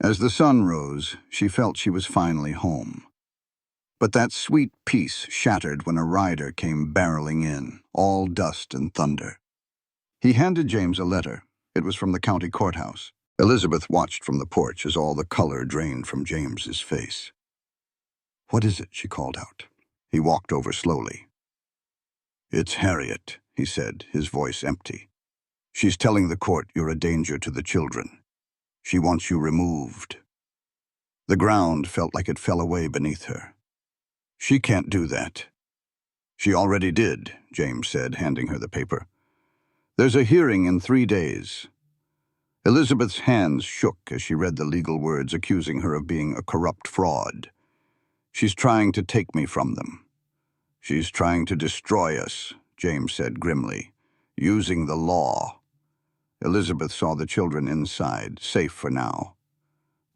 As the sun rose, she felt she was finally home. But that sweet peace shattered when a rider came barreling in, all dust and thunder. He handed James a letter. It was from the county courthouse. Elizabeth watched from the porch as all the color drained from James's face. What is it? She called out. He walked over slowly. It's Harriet, he said, his voice empty. She's telling the court you're a danger to the children. She wants you removed. The ground felt like it fell away beneath her. She can't do that. She already did, James said, handing her the paper. There's a hearing in 3 days. Elizabeth's hands shook as she read the legal words accusing her of being a corrupt fraud. She's trying to take me from them. She's trying to destroy us, James said grimly, using the law. Elizabeth saw the children inside, safe for now.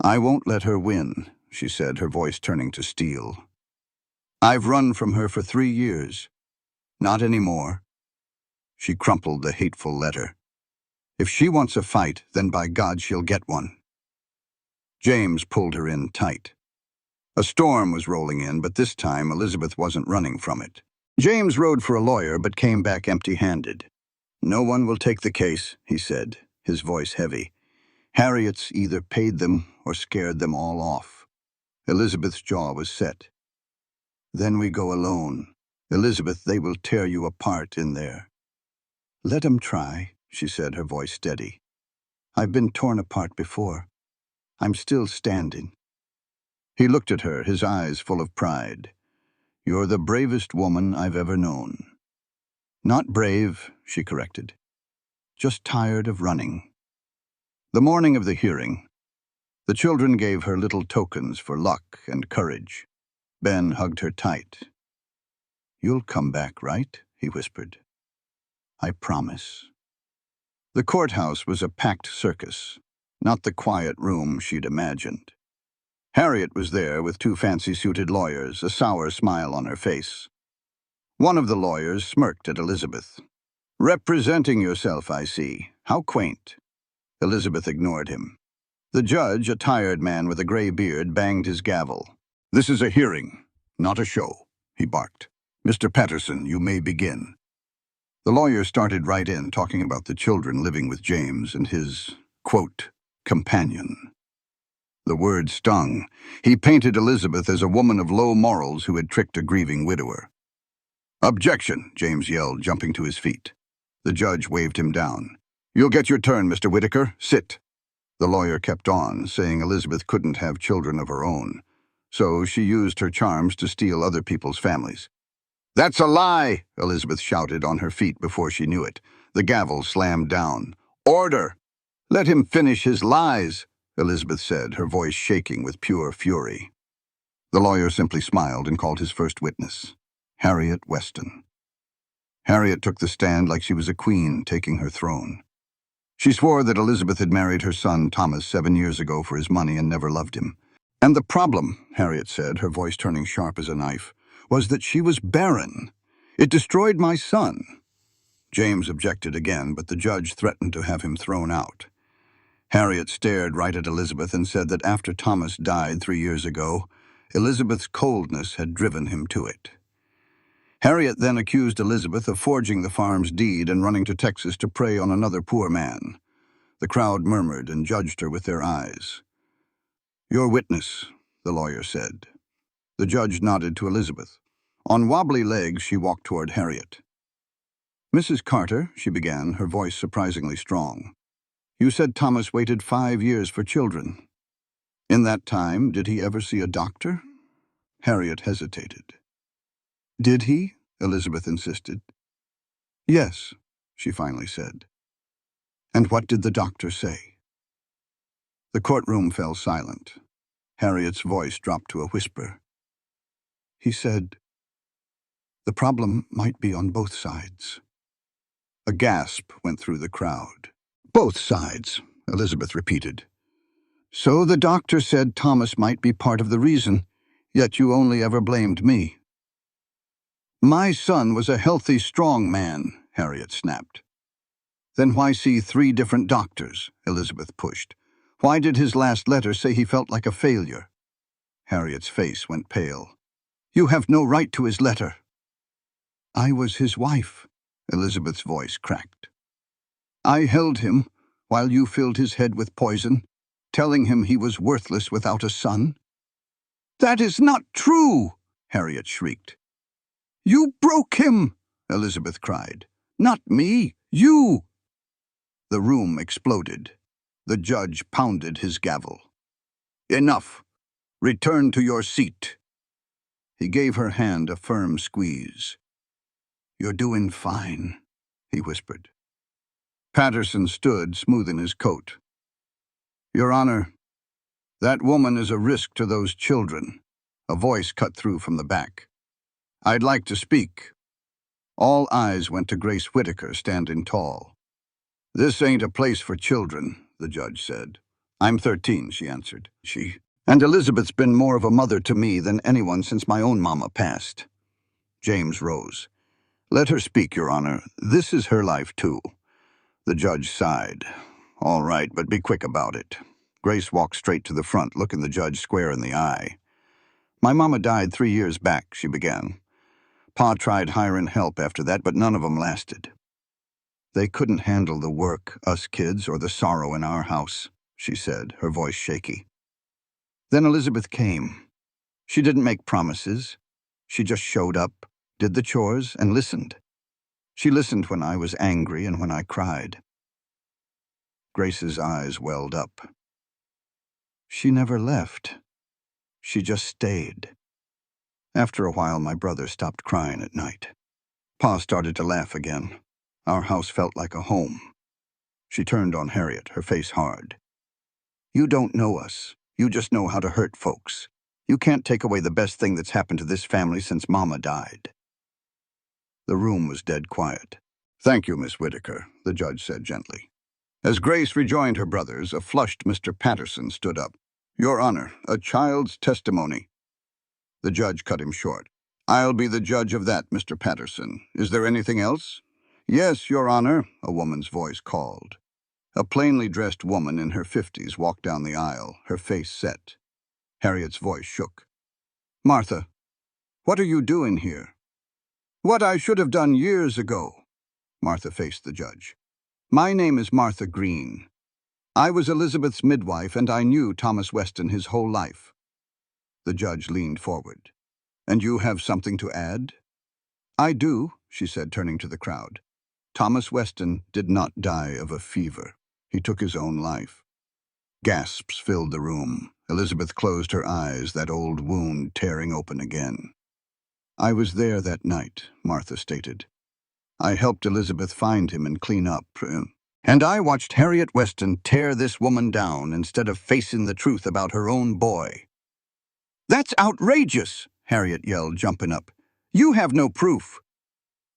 I won't let her win, she said, her voice turning to steel. I've run from her for 3 years. Not anymore. She crumpled the hateful letter. If she wants a fight, then by God she'll get one. James pulled her in tight. A storm was rolling in, but this time Elizabeth wasn't running from it. James rode for a lawyer, but came back empty-handed. No one will take the case, he said, his voice heavy. Harriet's either paid them or scared them all off. Elizabeth's jaw was set. Then we go alone. Elizabeth, they will tear you apart in there. Let 'em try, she said, her voice steady. I've been torn apart before. I'm still standing. He looked at her, his eyes full of pride. You're the bravest woman I've ever known. Not brave, she corrected. Just tired of running. The morning of the hearing, the children gave her little tokens for luck and courage. Ben hugged her tight. You'll come back, right? He whispered. I promise. The courthouse was a packed circus, not the quiet room she'd imagined. Harriet was there with two fancy-suited lawyers, a sour smile on her face. One of the lawyers smirked at Elizabeth. Representing yourself, I see. How quaint. Elizabeth ignored him. The judge, a tired man with a gray beard, banged his gavel. This is a hearing, not a show, he barked. Mr. Patterson, you may begin. The lawyer started right in, talking about the children living with James and his, quote, companion. The word stung. He painted Elizabeth as a woman of low morals who had tricked a grieving widower. Objection, James yelled, jumping to his feet. The judge waved him down. You'll get your turn, Mr. Whitaker. Sit. The lawyer kept on, saying Elizabeth couldn't have children of her own, so she used her charms to steal other people's families. That's a lie, Elizabeth shouted, on her feet before she knew it. The gavel slammed down. Order! Let him finish his lies, Elizabeth said, her voice shaking with pure fury. The lawyer simply smiled and called his first witness, Harriet Weston. Harriet took the stand like she was a queen taking her throne. She swore that Elizabeth had married her son Thomas 7 years ago for his money and never loved him. And the problem, Harriet said, her voice turning sharp as a knife, was that she was barren. It destroyed my son. James objected again, but the judge threatened to have him thrown out. Harriet stared right at Elizabeth and said that after Thomas died 3 years ago, Elizabeth's coldness had driven him to it. Harriet then accused Elizabeth of forging the farm's deed and running to Texas to prey on another poor man. The crowd murmured and judged her with their eyes. Your witness, the lawyer said. The judge nodded to Elizabeth. On wobbly legs, she walked toward Harriet. Mrs. Carter, she began, her voice surprisingly strong. You said Thomas waited 5 years for children. In that time, did he ever see a doctor? Harriet hesitated. Did he? Elizabeth insisted. Yes, she finally said. And what did the doctor say? The courtroom fell silent. Harriet's voice dropped to a whisper. He said, the problem might be on both sides. A gasp went through the crowd. Both sides, Elizabeth repeated. So the doctor said Thomas might be part of the reason, yet you only ever blamed me. My son was a healthy, strong man, Harriet snapped. Then why see 3 different doctors? Elizabeth pushed. Why did his last letter say he felt like a failure? Harriet's face went pale. You have no right to his letter. I was his wife, Elizabeth's voice cracked. I held him while you filled his head with poison, telling him he was worthless without a son. That is not true, Harriet shrieked. You broke him, Elizabeth cried. Not me, you. The room exploded. The judge pounded his gavel. Enough. Return to your seat. He gave her hand a firm squeeze. You're doing fine, he whispered. Patterson stood, smoothing his coat. Your Honor, that woman is a risk to those children. A voice cut through from the back. I'd like to speak. All eyes went to Grace Whitaker, standing tall. This ain't a place for children, the judge said. I'm 13, she answered. And Elizabeth's been more of a mother to me than anyone since my own mama passed. James rose. Let her speak, Your Honor. This is her life, too. The judge sighed. All right, but be quick about it. Grace walked straight to the front, looking the judge square in the eye. My mama died 3 years back, she began. Pa tried hiring help after that, but none of 'em lasted. They couldn't handle the work, us kids, or the sorrow in our house, she said, her voice shaky. Then Elizabeth came. She didn't make promises. She just showed up, did the chores, and listened. She listened when I was angry and when I cried. Grace's eyes welled up. She never left. She just stayed. After a while, my brother stopped crying at night. Pa started to laugh again. Our house felt like a home. She turned on Harriet, her face hard. You don't know us. You just know how to hurt folks. You can't take away the best thing that's happened to this family since Mama died. The room was dead quiet. Thank you, Miss Whitaker, the judge said gently. As Grace rejoined her brothers, a flushed Mr. Patterson stood up. Your Honor, a child's testimony. The judge cut him short. I'll be the judge of that, Mr. Patterson. Is there anything else? Yes, Your Honor, a woman's voice called. A plainly dressed woman in her 50s walked down the aisle, her face set. Harriet's voice shook. Martha, what are you doing here? What I should have done years ago. Martha faced the judge. My name is Martha Green. I was Elizabeth's midwife, and I knew Thomas Weston his whole life. The judge leaned forward. And you have something to add? I do, she said, turning to the crowd. Thomas Weston did not die of a fever. He took his own life. Gasps filled the room. Elizabeth closed her eyes, that old wound tearing open again. I was there that night, Martha stated. I helped Elizabeth find him and clean up. And I watched Harriet Weston tear this woman down instead of facing the truth about her own boy. That's outrageous, Harriet yelled, jumping up. You have no proof.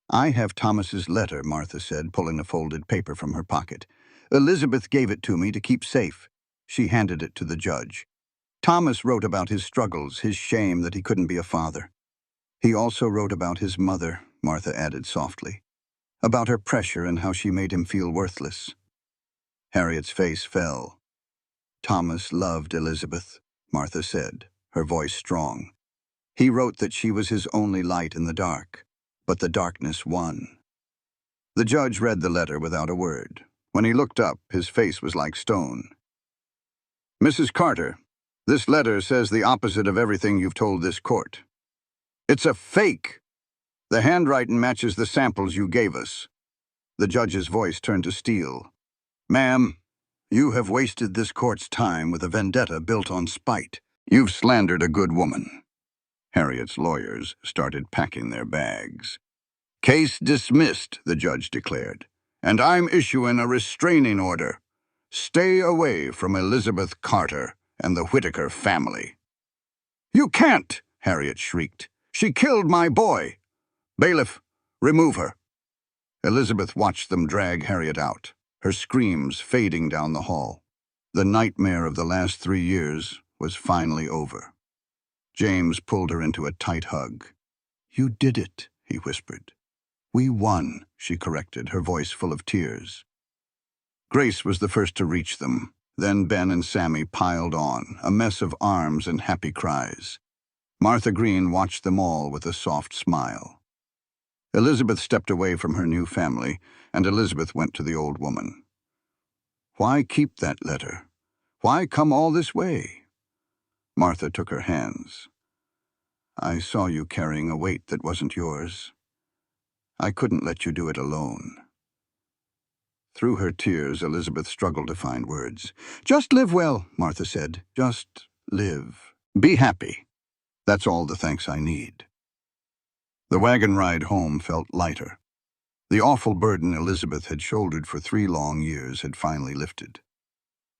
I have Thomas's letter, Martha said, pulling a folded paper from her pocket. Elizabeth gave it to me to keep safe. She handed it to the judge. Thomas wrote about his struggles, his shame that he couldn't be a father. He also wrote about his mother, Martha added softly, about her pressure and how she made him feel worthless. Harriet's face fell. Thomas loved Elizabeth, Martha said, her voice strong. He wrote that she was his only light in the dark, but the darkness won. The judge read the letter without a word. When he looked up, his face was like stone. Mrs. Carter, this letter says the opposite of everything you've told this court. It's a fake. The handwriting matches the samples you gave us. The judge's voice turned to steel. Ma'am, you have wasted this court's time with a vendetta built on spite. You've slandered a good woman. Harriet's lawyers started packing their bags. Case dismissed, the judge declared, and I'm issuing a restraining order. Stay away from Elizabeth Carter and the Whitaker family. You can't, Harriet shrieked. She killed my boy. Bailiff, remove her. Elizabeth watched them drag Harriet out, her screams fading down the hall. The nightmare of the last 3 years was finally over. James pulled her into a tight hug. You did it, he whispered. We won, she corrected, her voice full of tears. Grace was the first to reach them. Then Ben and Sammy piled on, a mess of arms and happy cries. Martha Green watched them all with a soft smile. Elizabeth stepped away from her new family, and Elizabeth went to the old woman. Why keep that letter? Why come all this way? Martha took her hands. I saw you carrying a weight that wasn't yours. I couldn't let you do it alone. Through her tears, Elizabeth struggled to find words. Just live well, Martha said. Just live. Be happy. That's all the thanks I need. The wagon ride home felt lighter. The awful burden Elizabeth had shouldered for 3 long years had finally lifted.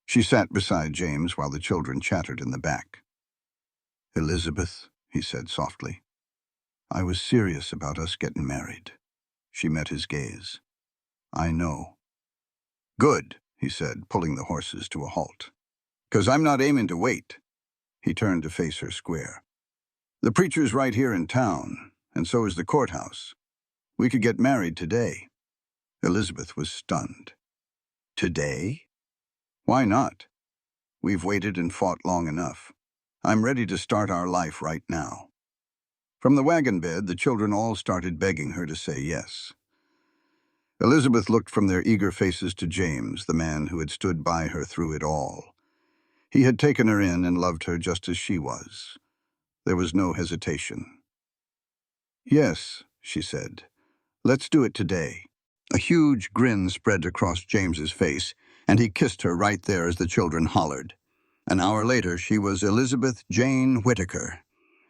She sat beside James while the children chattered in the back. Elizabeth, he said softly, I was serious about us getting married. She met his gaze. I know. Good, he said, pulling the horses to a halt. 'Cause I'm not aiming to wait. He turned to face her square. The preacher's right here in town, and so is the courthouse. We could get married today. Elizabeth was stunned. Today? Why not? We've waited and fought long enough. I'm ready to start our life right now. From the wagon bed, the children all started begging her to say yes. Elizabeth looked from their eager faces to James, the man who had stood by her through it all. He had taken her in and loved her just as she was. There was no hesitation. "Yes," she said. "Let's do it today." A huge grin spread across James's face, and he kissed her right there as the children hollered. An hour later, she was Elizabeth Jane Whitaker.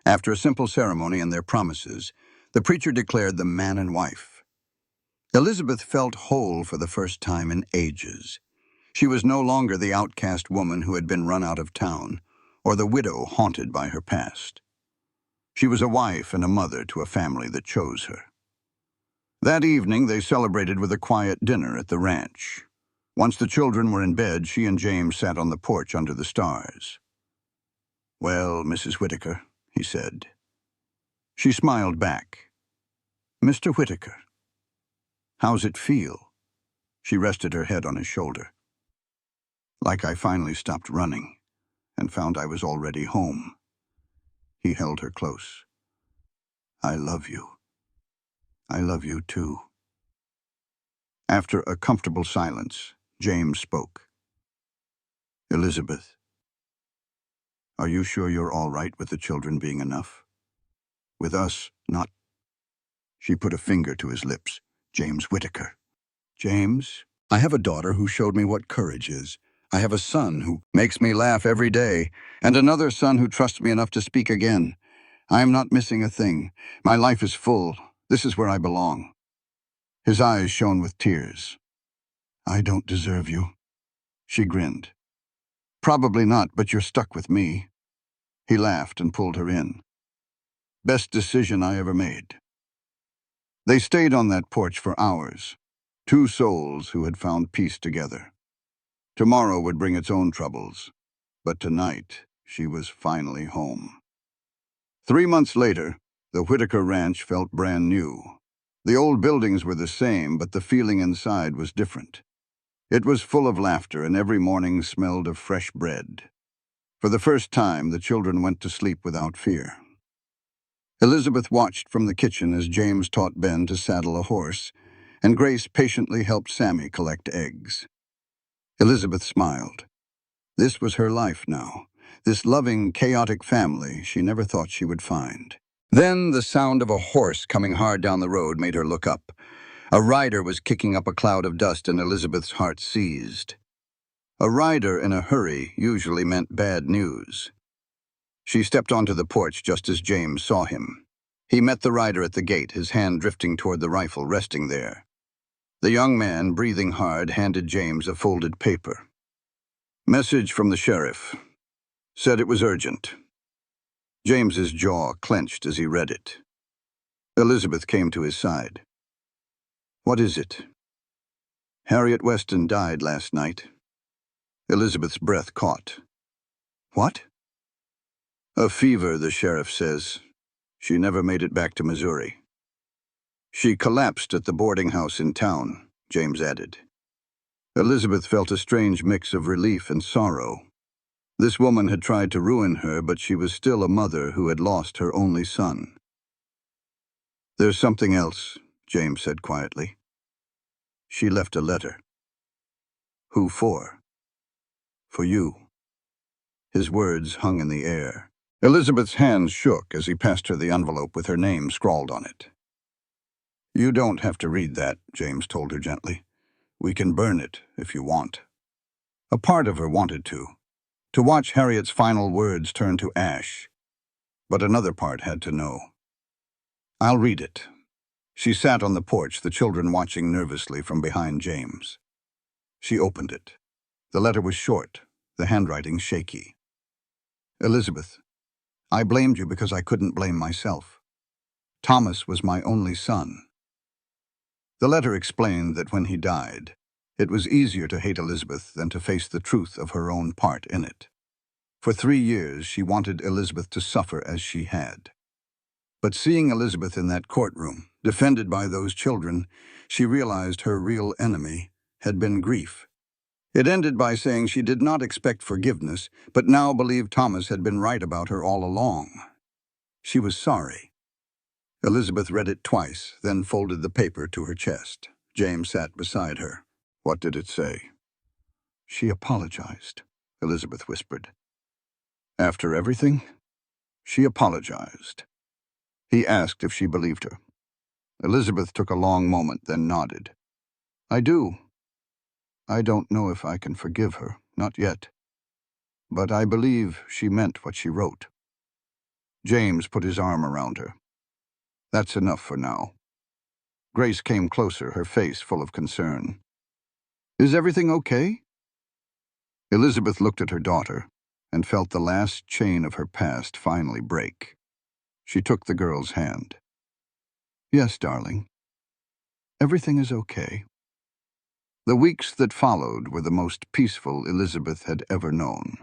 After a simple ceremony and their promises, the preacher declared them man and wife. Elizabeth felt whole for the first time in ages. She was no longer the outcast woman who had been run out of town, or the widow haunted by her past. She was a wife and a mother to a family that chose her. That evening, they celebrated with a quiet dinner at the ranch. Once the children were in bed, she and James sat on the porch under the stars. "Well, Mrs. Whitaker," he said. She smiled back. "Mr. Whitaker, how's it feel?" She rested her head on his shoulder. "Like I finally stopped running and found I was already home." He held her close. "I love you. I love you too." After a comfortable silence, James spoke. "Elizabeth, are you sure you're all right with the children being enough? With us, not—" She put a finger to his lips. "James Whitaker. James, I have a daughter who showed me what courage is. I have a son who makes me laugh every day, and another son who trusts me enough to speak again. I am not missing a thing. My life is full. This is where I belong." His eyes shone with tears. "I don't deserve you." She grinned. "Probably not, but you're stuck with me." He laughed and pulled her in. "Best decision I ever made." They stayed on that porch for hours, two souls who had found peace together. Tomorrow would bring its own troubles, but tonight she was finally home. 3 months later, the Whitaker Ranch felt brand new. The old buildings were the same, but the feeling inside was different. It was full of laughter, and every morning smelled of fresh bread. For the first time, the children went to sleep without fear. Elizabeth watched from the kitchen as James taught Ben to saddle a horse, and Grace patiently helped Sammy collect eggs. Elizabeth smiled. This was her life now, this loving, chaotic family she never thought she would find. Then the sound of a horse coming hard down the road made her look up. A rider was kicking up a cloud of dust, and Elizabeth's heart seized. A rider in a hurry usually meant bad news. She stepped onto the porch just as James saw him. He met the rider at the gate, his hand drifting toward the rifle resting there. The young man, breathing hard, handed James a folded paper. "Message from the sheriff. Said it was urgent." James's jaw clenched as he read it. Elizabeth came to his side. "What is it?" "Harriet Weston died last night." Elizabeth's breath caught. "What?" "A fever, the sheriff says. She never made it back to Missouri." "She collapsed at the boarding house in town," James added. Elizabeth felt a strange mix of relief and sorrow. This woman had tried to ruin her, but she was still a mother who had lost her only son. "There's something else," James said quietly. "She left a letter." "Who for?" "For you." His words hung in the air. Elizabeth's hands shook as he passed her the envelope with her name scrawled on it. "You don't have to read that," James told her gently. "We can burn it if you want." A part of her wanted to watch Harriet's final words turn to ash. But another part had to know. "I'll read it." She sat on the porch, the children watching nervously from behind James. She opened it. The letter was short, the handwriting shaky. "Elizabeth, I blamed you because I couldn't blame myself. Thomas was my only son." The letter explained that when he died, it was easier to hate Elizabeth than to face the truth of her own part in it. For 3 years, she wanted Elizabeth to suffer as she had. But seeing Elizabeth in that courtroom, defended by those children, she realized her real enemy had been grief. It ended by saying she did not expect forgiveness, but now believed Thomas had been right about her all along. She was sorry. Elizabeth read it twice, then folded the paper to her chest. James sat beside her. "What did it say?" "She apologized," Elizabeth whispered. "After everything?" She apologized. He asked if she believed her. Elizabeth took a long moment, then nodded. I do. I don't know if I can forgive her, not yet. But I believe she meant what she wrote. James put his arm around her. That's enough for now. Grace came closer, her face full of concern. Is everything okay? Elizabeth looked at her daughter and felt the last chain of her past finally break. She took the girl's hand. Yes, darling. Everything is okay. The weeks that followed were the most peaceful Elizabeth had ever known,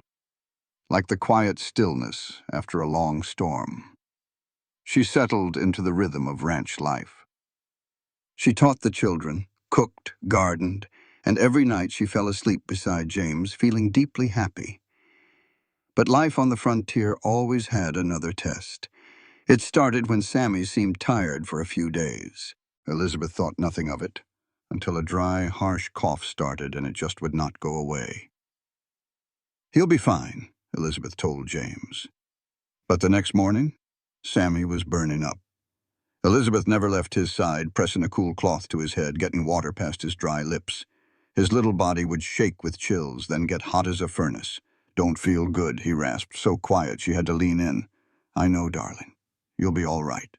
like the quiet stillness after a long storm. She settled into the rhythm of ranch life. She taught the children, cooked, gardened, and every night she fell asleep beside James, feeling deeply happy. But life on the frontier always had another test. It started when Sammy seemed tired for a few days. Elizabeth thought nothing of it, until a dry, harsh cough started and it just would not go away. He'll be fine, Elizabeth told James. But the next morning, Sammy was burning up. Elizabeth never left his side, pressing a cool cloth to his head, getting water past his dry lips. His little body would shake with chills, then get hot as a furnace. Don't feel good, he rasped, so quiet she had to lean in. I know, darling. You'll be all right.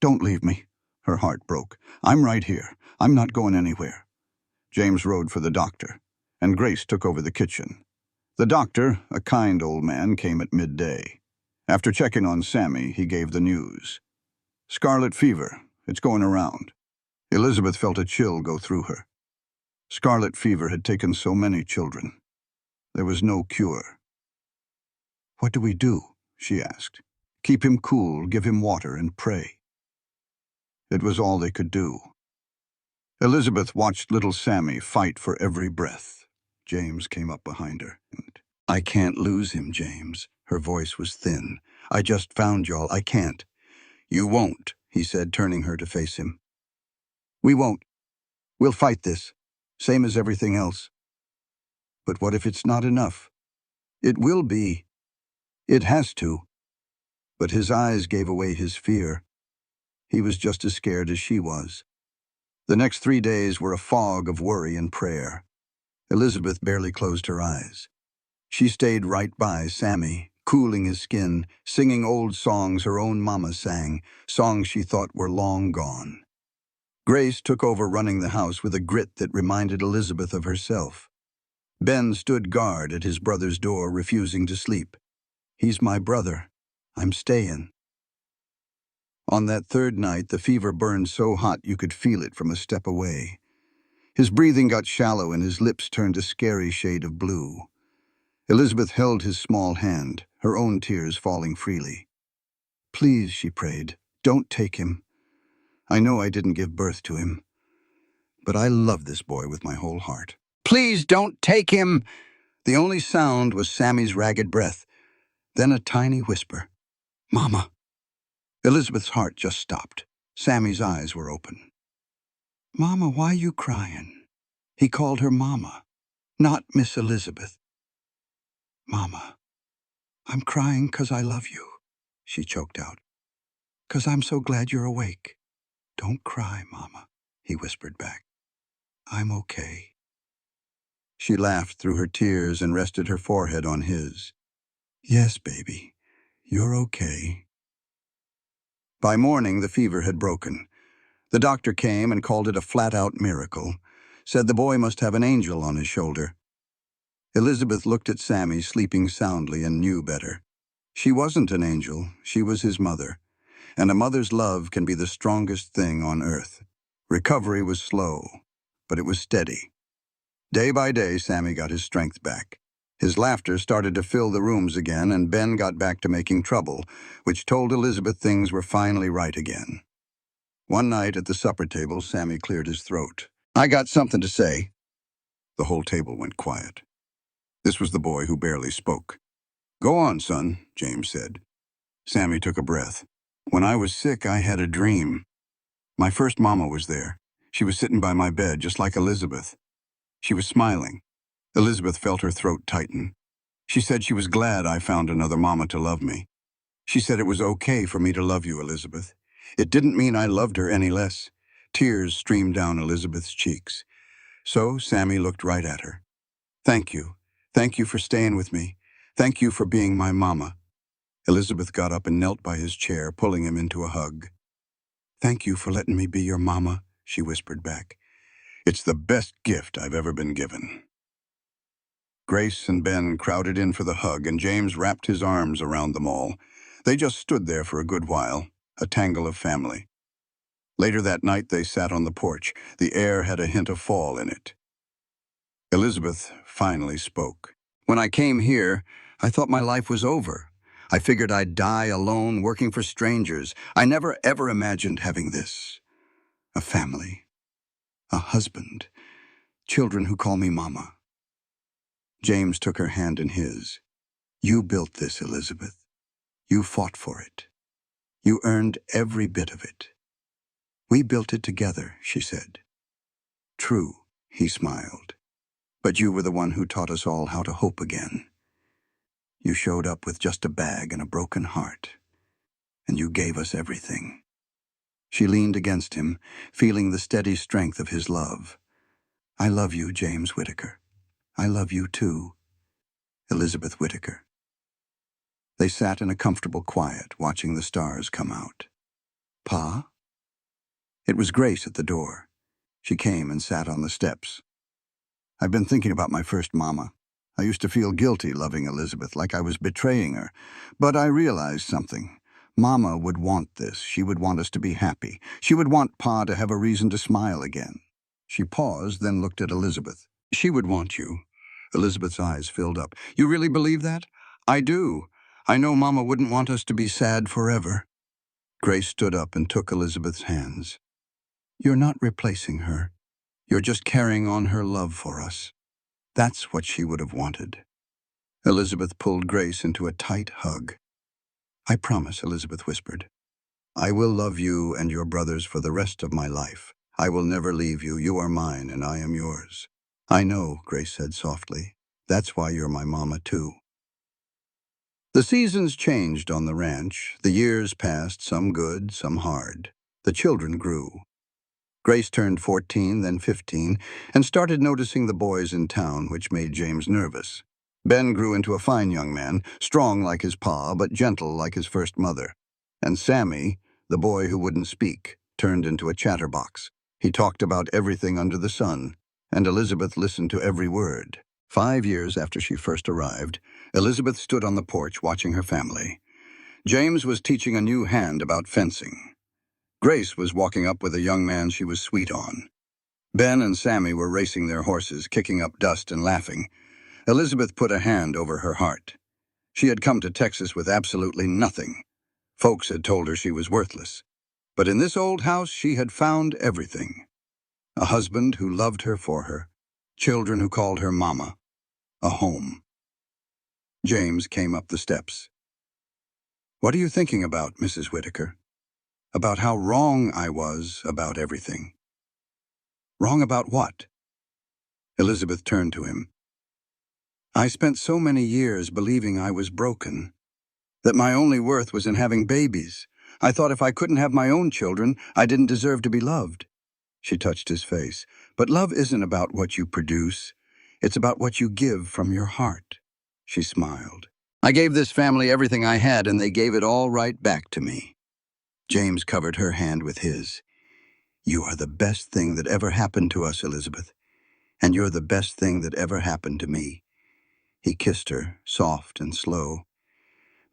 Don't leave me. Her heart broke. I'm right here. I'm not going anywhere. James rode for the doctor, and Grace took over the kitchen. The doctor, a kind old man, came at midday. After checking on Sammy, he gave the news. Scarlet fever. It's going around. Elizabeth felt a chill go through her. Scarlet fever had taken so many children. There was no cure. What do we do? She asked. Keep him cool, give him water, and pray. It was all they could do. Elizabeth watched little Sammy fight for every breath. James came up behind her. I can't lose him, James. Her voice was thin. I just found y'all. I can't. You won't, he said, turning her to face him. We won't. We'll fight this, same as everything else. But what if it's not enough? It will be. It has to. But his eyes gave away his fear. He was just as scared as she was. The next 3 days were a fog of worry and prayer. Elizabeth barely closed her eyes. She stayed right by Sammy, cooling his skin, singing old songs her own mama sang, songs she thought were long gone. Grace took over running the house with a grit that reminded Elizabeth of herself. Ben stood guard at his brother's door, refusing to sleep. He's my brother. I'm staying. On that third night, the fever burned so hot you could feel it from a step away. His breathing got shallow and his lips turned a scary shade of blue. Elizabeth held his small hand, her own tears falling freely. Please, she prayed, don't take him. I know I didn't give birth to him, but I love this boy with my whole heart. Please don't take him! The only sound was Sammy's ragged breath, then a tiny whisper. Mama. Elizabeth's heart just stopped. Sammy's eyes were open. Mama, why you crying? He called her Mama, not Miss Elizabeth. Mama, I'm crying 'cause I love you, she choked out. 'Cause I'm so glad you're awake. Don't cry, Mama, he whispered back. I'm okay. She laughed through her tears and rested her forehead on his. Yes, baby, you're okay. By morning, the fever had broken. The doctor came and called it a flat-out miracle, said the boy must have an angel on his shoulder. Elizabeth looked at Sammy sleeping soundly and knew better. She wasn't an angel, she was his mother, and a mother's love can be the strongest thing on earth. Recovery was slow, but it was steady. Day by day, Sammy got his strength back. His laughter started to fill the rooms again, and Ben got back to making trouble, which told Elizabeth things were finally right again. One night at the supper table, Sammy cleared his throat. I got something to say. The whole table went quiet. This was the boy who barely spoke. Go on, son, James said. Sammy took a breath. When I was sick, I had a dream. My first mama was there. She was sitting by my bed, just like Elizabeth. She was smiling. Elizabeth felt her throat tighten. She said she was glad I found another mama to love me. She said it was okay for me to love you, Elizabeth. It didn't mean I loved her any less. Tears streamed down Elizabeth's cheeks. So Sammy looked right at her. Thank you. Thank you for staying with me. Thank you for being my mama. Elizabeth got up and knelt by his chair, pulling him into a hug. Thank you for letting me be your mama, she whispered back. It's the best gift I've ever been given. Grace and Ben crowded in for the hug, and James wrapped his arms around them all. They just stood there for a good while, a tangle of family. Later that night, they sat on the porch. The air had a hint of fall in it. Elizabeth finally spoke. When I came here, I thought my life was over. I figured I'd die alone, working for strangers. I never ever imagined having this. A family. A husband. Children who call me Mama. James took her hand in his. You built this, Elizabeth. You fought for it. You earned every bit of it. We built it together, she said. True, he smiled. But you were the one who taught us all how to hope again. You showed up with just a bag and a broken heart. And you gave us everything. She leaned against him, feeling the steady strength of his love. I love you, James Whittaker. I love you too, Elizabeth Whittaker. They sat in a comfortable quiet, watching the stars come out. Pa? It was Grace at the door. She came and sat on the steps. I've been thinking about my first mama. I used to feel guilty loving Elizabeth, like I was betraying her. But I realized something. Mama would want this. She would want us to be happy. She would want Pa to have a reason to smile again. She paused, then looked at Elizabeth. She would want you. Elizabeth's eyes filled up. You really believe that? I do. I know Mama wouldn't want us to be sad forever. Grace stood up and took Elizabeth's hands. You're not replacing her. You're just carrying on her love for us. That's what she would have wanted. Elizabeth pulled Grace into a tight hug. I promise, Elizabeth whispered. I will love you and your brothers for the rest of my life. I will never leave you. You are mine and I am yours. I know, Grace said softly. That's why you're my mama too. The seasons changed on the ranch. The years passed, some good, some hard. The children grew. Grace turned 14, then 15, and started noticing the boys in town, which made James nervous. Ben grew into a fine young man, strong like his pa, but gentle like his first mother. And Sammy, the boy who wouldn't speak, turned into a chatterbox. He talked about everything under the sun, and Elizabeth listened to every word. 5 years after she first arrived, Elizabeth stood on the porch watching her family. James was teaching a new hand about fencing. Grace was walking up with a young man she was sweet on. Ben and Sammy were racing their horses, kicking up dust and laughing. Elizabeth put a hand over her heart. She had come to Texas with absolutely nothing. Folks had told her she was worthless. But in this old house, she had found everything. A husband who loved her for her. Children who called her Mama. A home. James came up the steps. What are you thinking about, Mrs. Whittaker? About how wrong I was about everything. Wrong about what? Elizabeth turned to him. I spent so many years believing I was broken, that my only worth was in having babies. I thought if I couldn't have my own children, I didn't deserve to be loved. She touched his face. But love isn't about what you produce. It's about what you give from your heart. She smiled. I gave this family everything I had, and they gave it all right back to me. James covered her hand with his. You are the best thing that ever happened to us, Elizabeth. And you're the best thing that ever happened to me. He kissed her, soft and slow.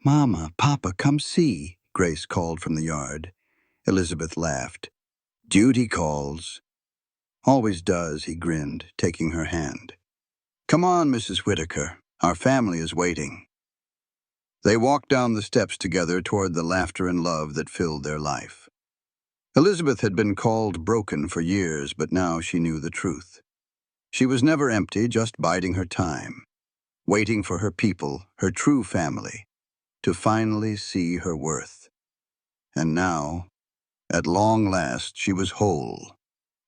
Mama, Papa, come see, Grace called from the yard. Elizabeth laughed. Duty calls. Always does, he grinned, taking her hand. Come on, Mrs. Whittaker. Our family is waiting. They walked down the steps together toward the laughter and love that filled their life. Elizabeth had been called broken for years, but now she knew the truth. She was never empty, just biding her time, waiting for her people, her true family, to finally see her worth. And now, at long last, she was whole.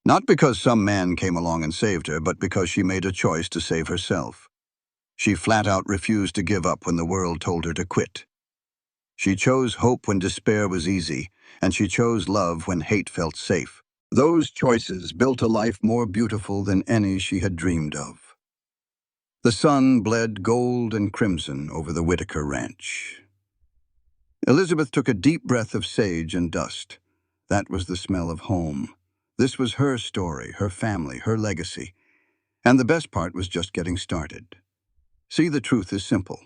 Not because some man came along and saved her, but because she made a choice to save herself. She flat out refused to give up when the world told her to quit. She chose hope when despair was easy, and she chose love when hate felt safe. Those choices built a life more beautiful than any she had dreamed of. The sun bled gold and crimson over the Whitaker ranch. Elizabeth took a deep breath of sage and dust. That was the smell of home. This was her story, her family, her legacy. And the best part was just getting started. See, the truth is simple.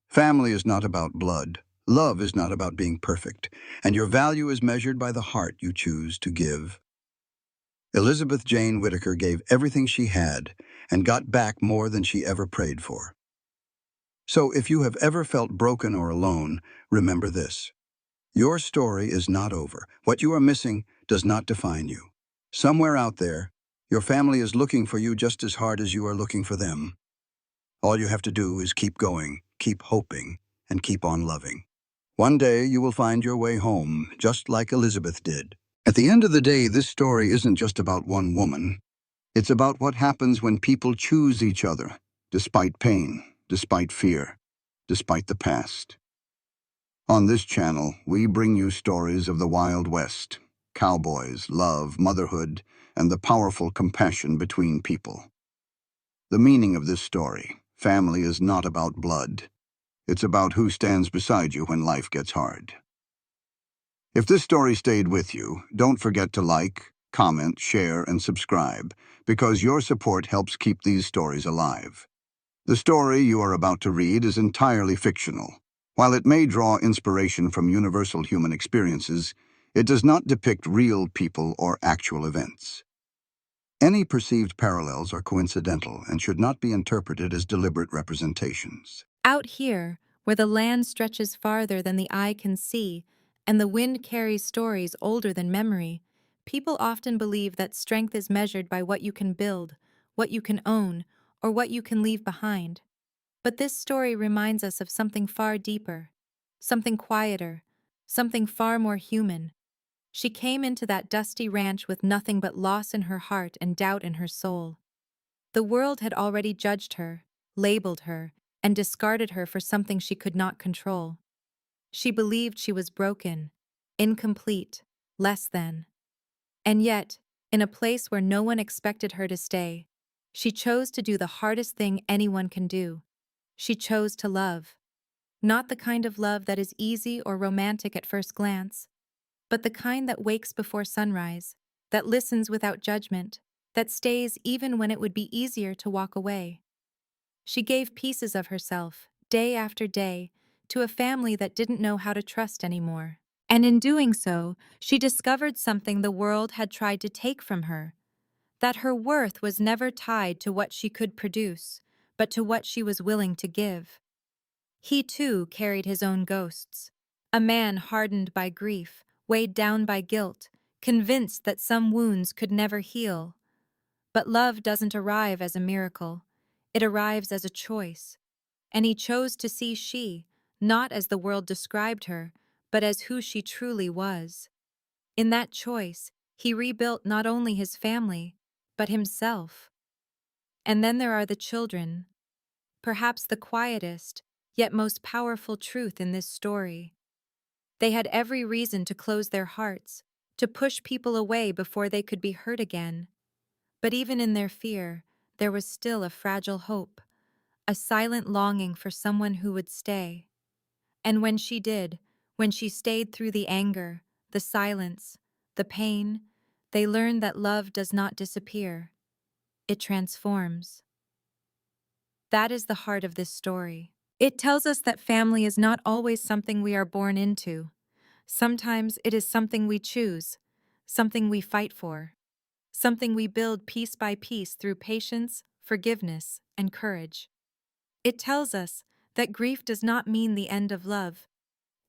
Family is not about blood. Love is not about being perfect. And your value is measured by the heart you choose to give. Elizabeth Jane Whitaker gave everything she had and got back more than she ever prayed for. So if you have ever felt broken or alone, remember this. Your story is not over. What you are missing does not define you. Somewhere out there, your family is looking for you just as hard as you are looking for them. All you have to do is keep going, keep hoping, and keep on loving. One day you will find your way home, just like Elizabeth did. At the end of the day, this story isn't just about one woman. It's about what happens when people choose each other, despite pain, despite fear, despite the past. On this channel, we bring you stories of the Wild West, cowboys, love, motherhood, and the powerful compassion between people. The meaning of this story, family, is not about blood. It's about who stands beside you when life gets hard. If this story stayed with you, don't forget to like, comment, share, and subscribe, because your support helps keep these stories alive. The story you are about to read is entirely fictional. While it may draw inspiration from universal human experiences, it does not depict real people or actual events. Any perceived parallels are coincidental and should not be interpreted as deliberate representations. Out here, where the land stretches farther than the eye can see, and the wind carries stories older than memory, people often believe that strength is measured by what you can build, what you can own, or what you can leave behind. But this story reminds us of something far deeper, something quieter, something far more human. She came into that dusty ranch with nothing but loss in her heart and doubt in her soul. The world had already judged her, labeled her, and discarded her for something she could not control. She believed she was broken, incomplete, less than. And yet, in a place where no one expected her to stay, she chose to do the hardest thing anyone can do. She chose to love. Not the kind of love that is easy or romantic at first glance, but the kind that wakes before sunrise, that listens without judgment, that stays even when it would be easier to walk away. She gave pieces of herself, day after day, to a family that didn't know how to trust anymore. And in doing so, she discovered something the world had tried to take from her, that her worth was never tied to what she could produce, but to what she was willing to give. He too carried his own ghosts. A man hardened by grief, weighed down by guilt, convinced that some wounds could never heal. But love doesn't arrive as a miracle. It arrives as a choice. And he chose to see she, not as the world described her, but as who she truly was. In that choice, he rebuilt not only his family, but himself. And then there are the children, perhaps the quietest, yet most powerful truth in this story. They had every reason to close their hearts, to push people away before they could be hurt again. But even in their fear, there was still a fragile hope, a silent longing for someone who would stay. And when she did, when she stayed through the anger, the silence, the pain, they learned that love does not disappear. It transforms. That is the heart of this story. It tells us that family is not always something we are born into. Sometimes it is something we choose, something we fight for, something we build piece by piece through patience, forgiveness, and courage. It tells us that grief does not mean the end of love.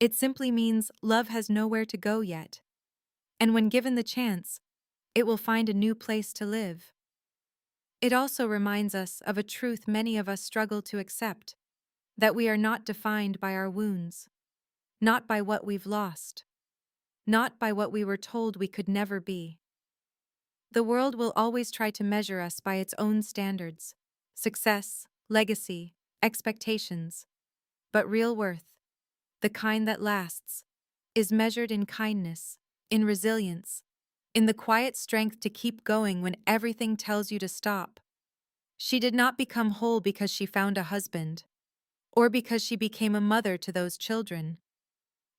It simply means love has nowhere to go yet. And when given the chance, it will find a new place to live. It also reminds us of a truth many of us struggle to accept, that we are not defined by our wounds, not by what we've lost, not by what we were told we could never be. The world will always try to measure us by its own standards, success, legacy, expectations. But real worth, the kind that lasts, is measured in kindness, in resilience, in the quiet strength to keep going when everything tells you to stop. She did not become whole because she found a husband, or because she became a mother to those children.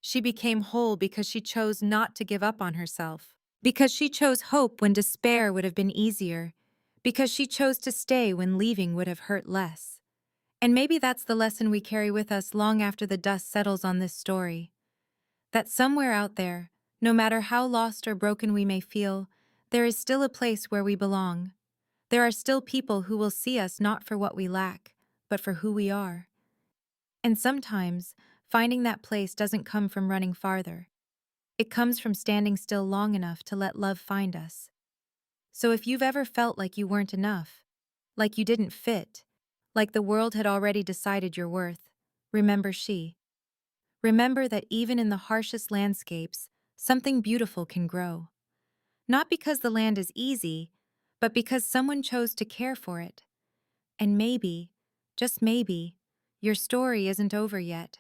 She became whole because she chose not to give up on herself, because she chose hope when despair would have been easier, because she chose to stay when leaving would have hurt less. And maybe that's the lesson we carry with us long after the dust settles on this story. That somewhere out there, no matter how lost or broken we may feel, there is still a place where we belong. There are still people who will see us not for what we lack, but for who we are. And sometimes, finding that place doesn't come from running farther. It comes from standing still long enough to let love find us. So if you've ever felt like you weren't enough, like you didn't fit, like the world had already decided your worth, remember she. Remember that even in the harshest landscapes, something beautiful can grow. Not because the land is easy, but because someone chose to care for it. And maybe, just maybe, your story isn't over yet.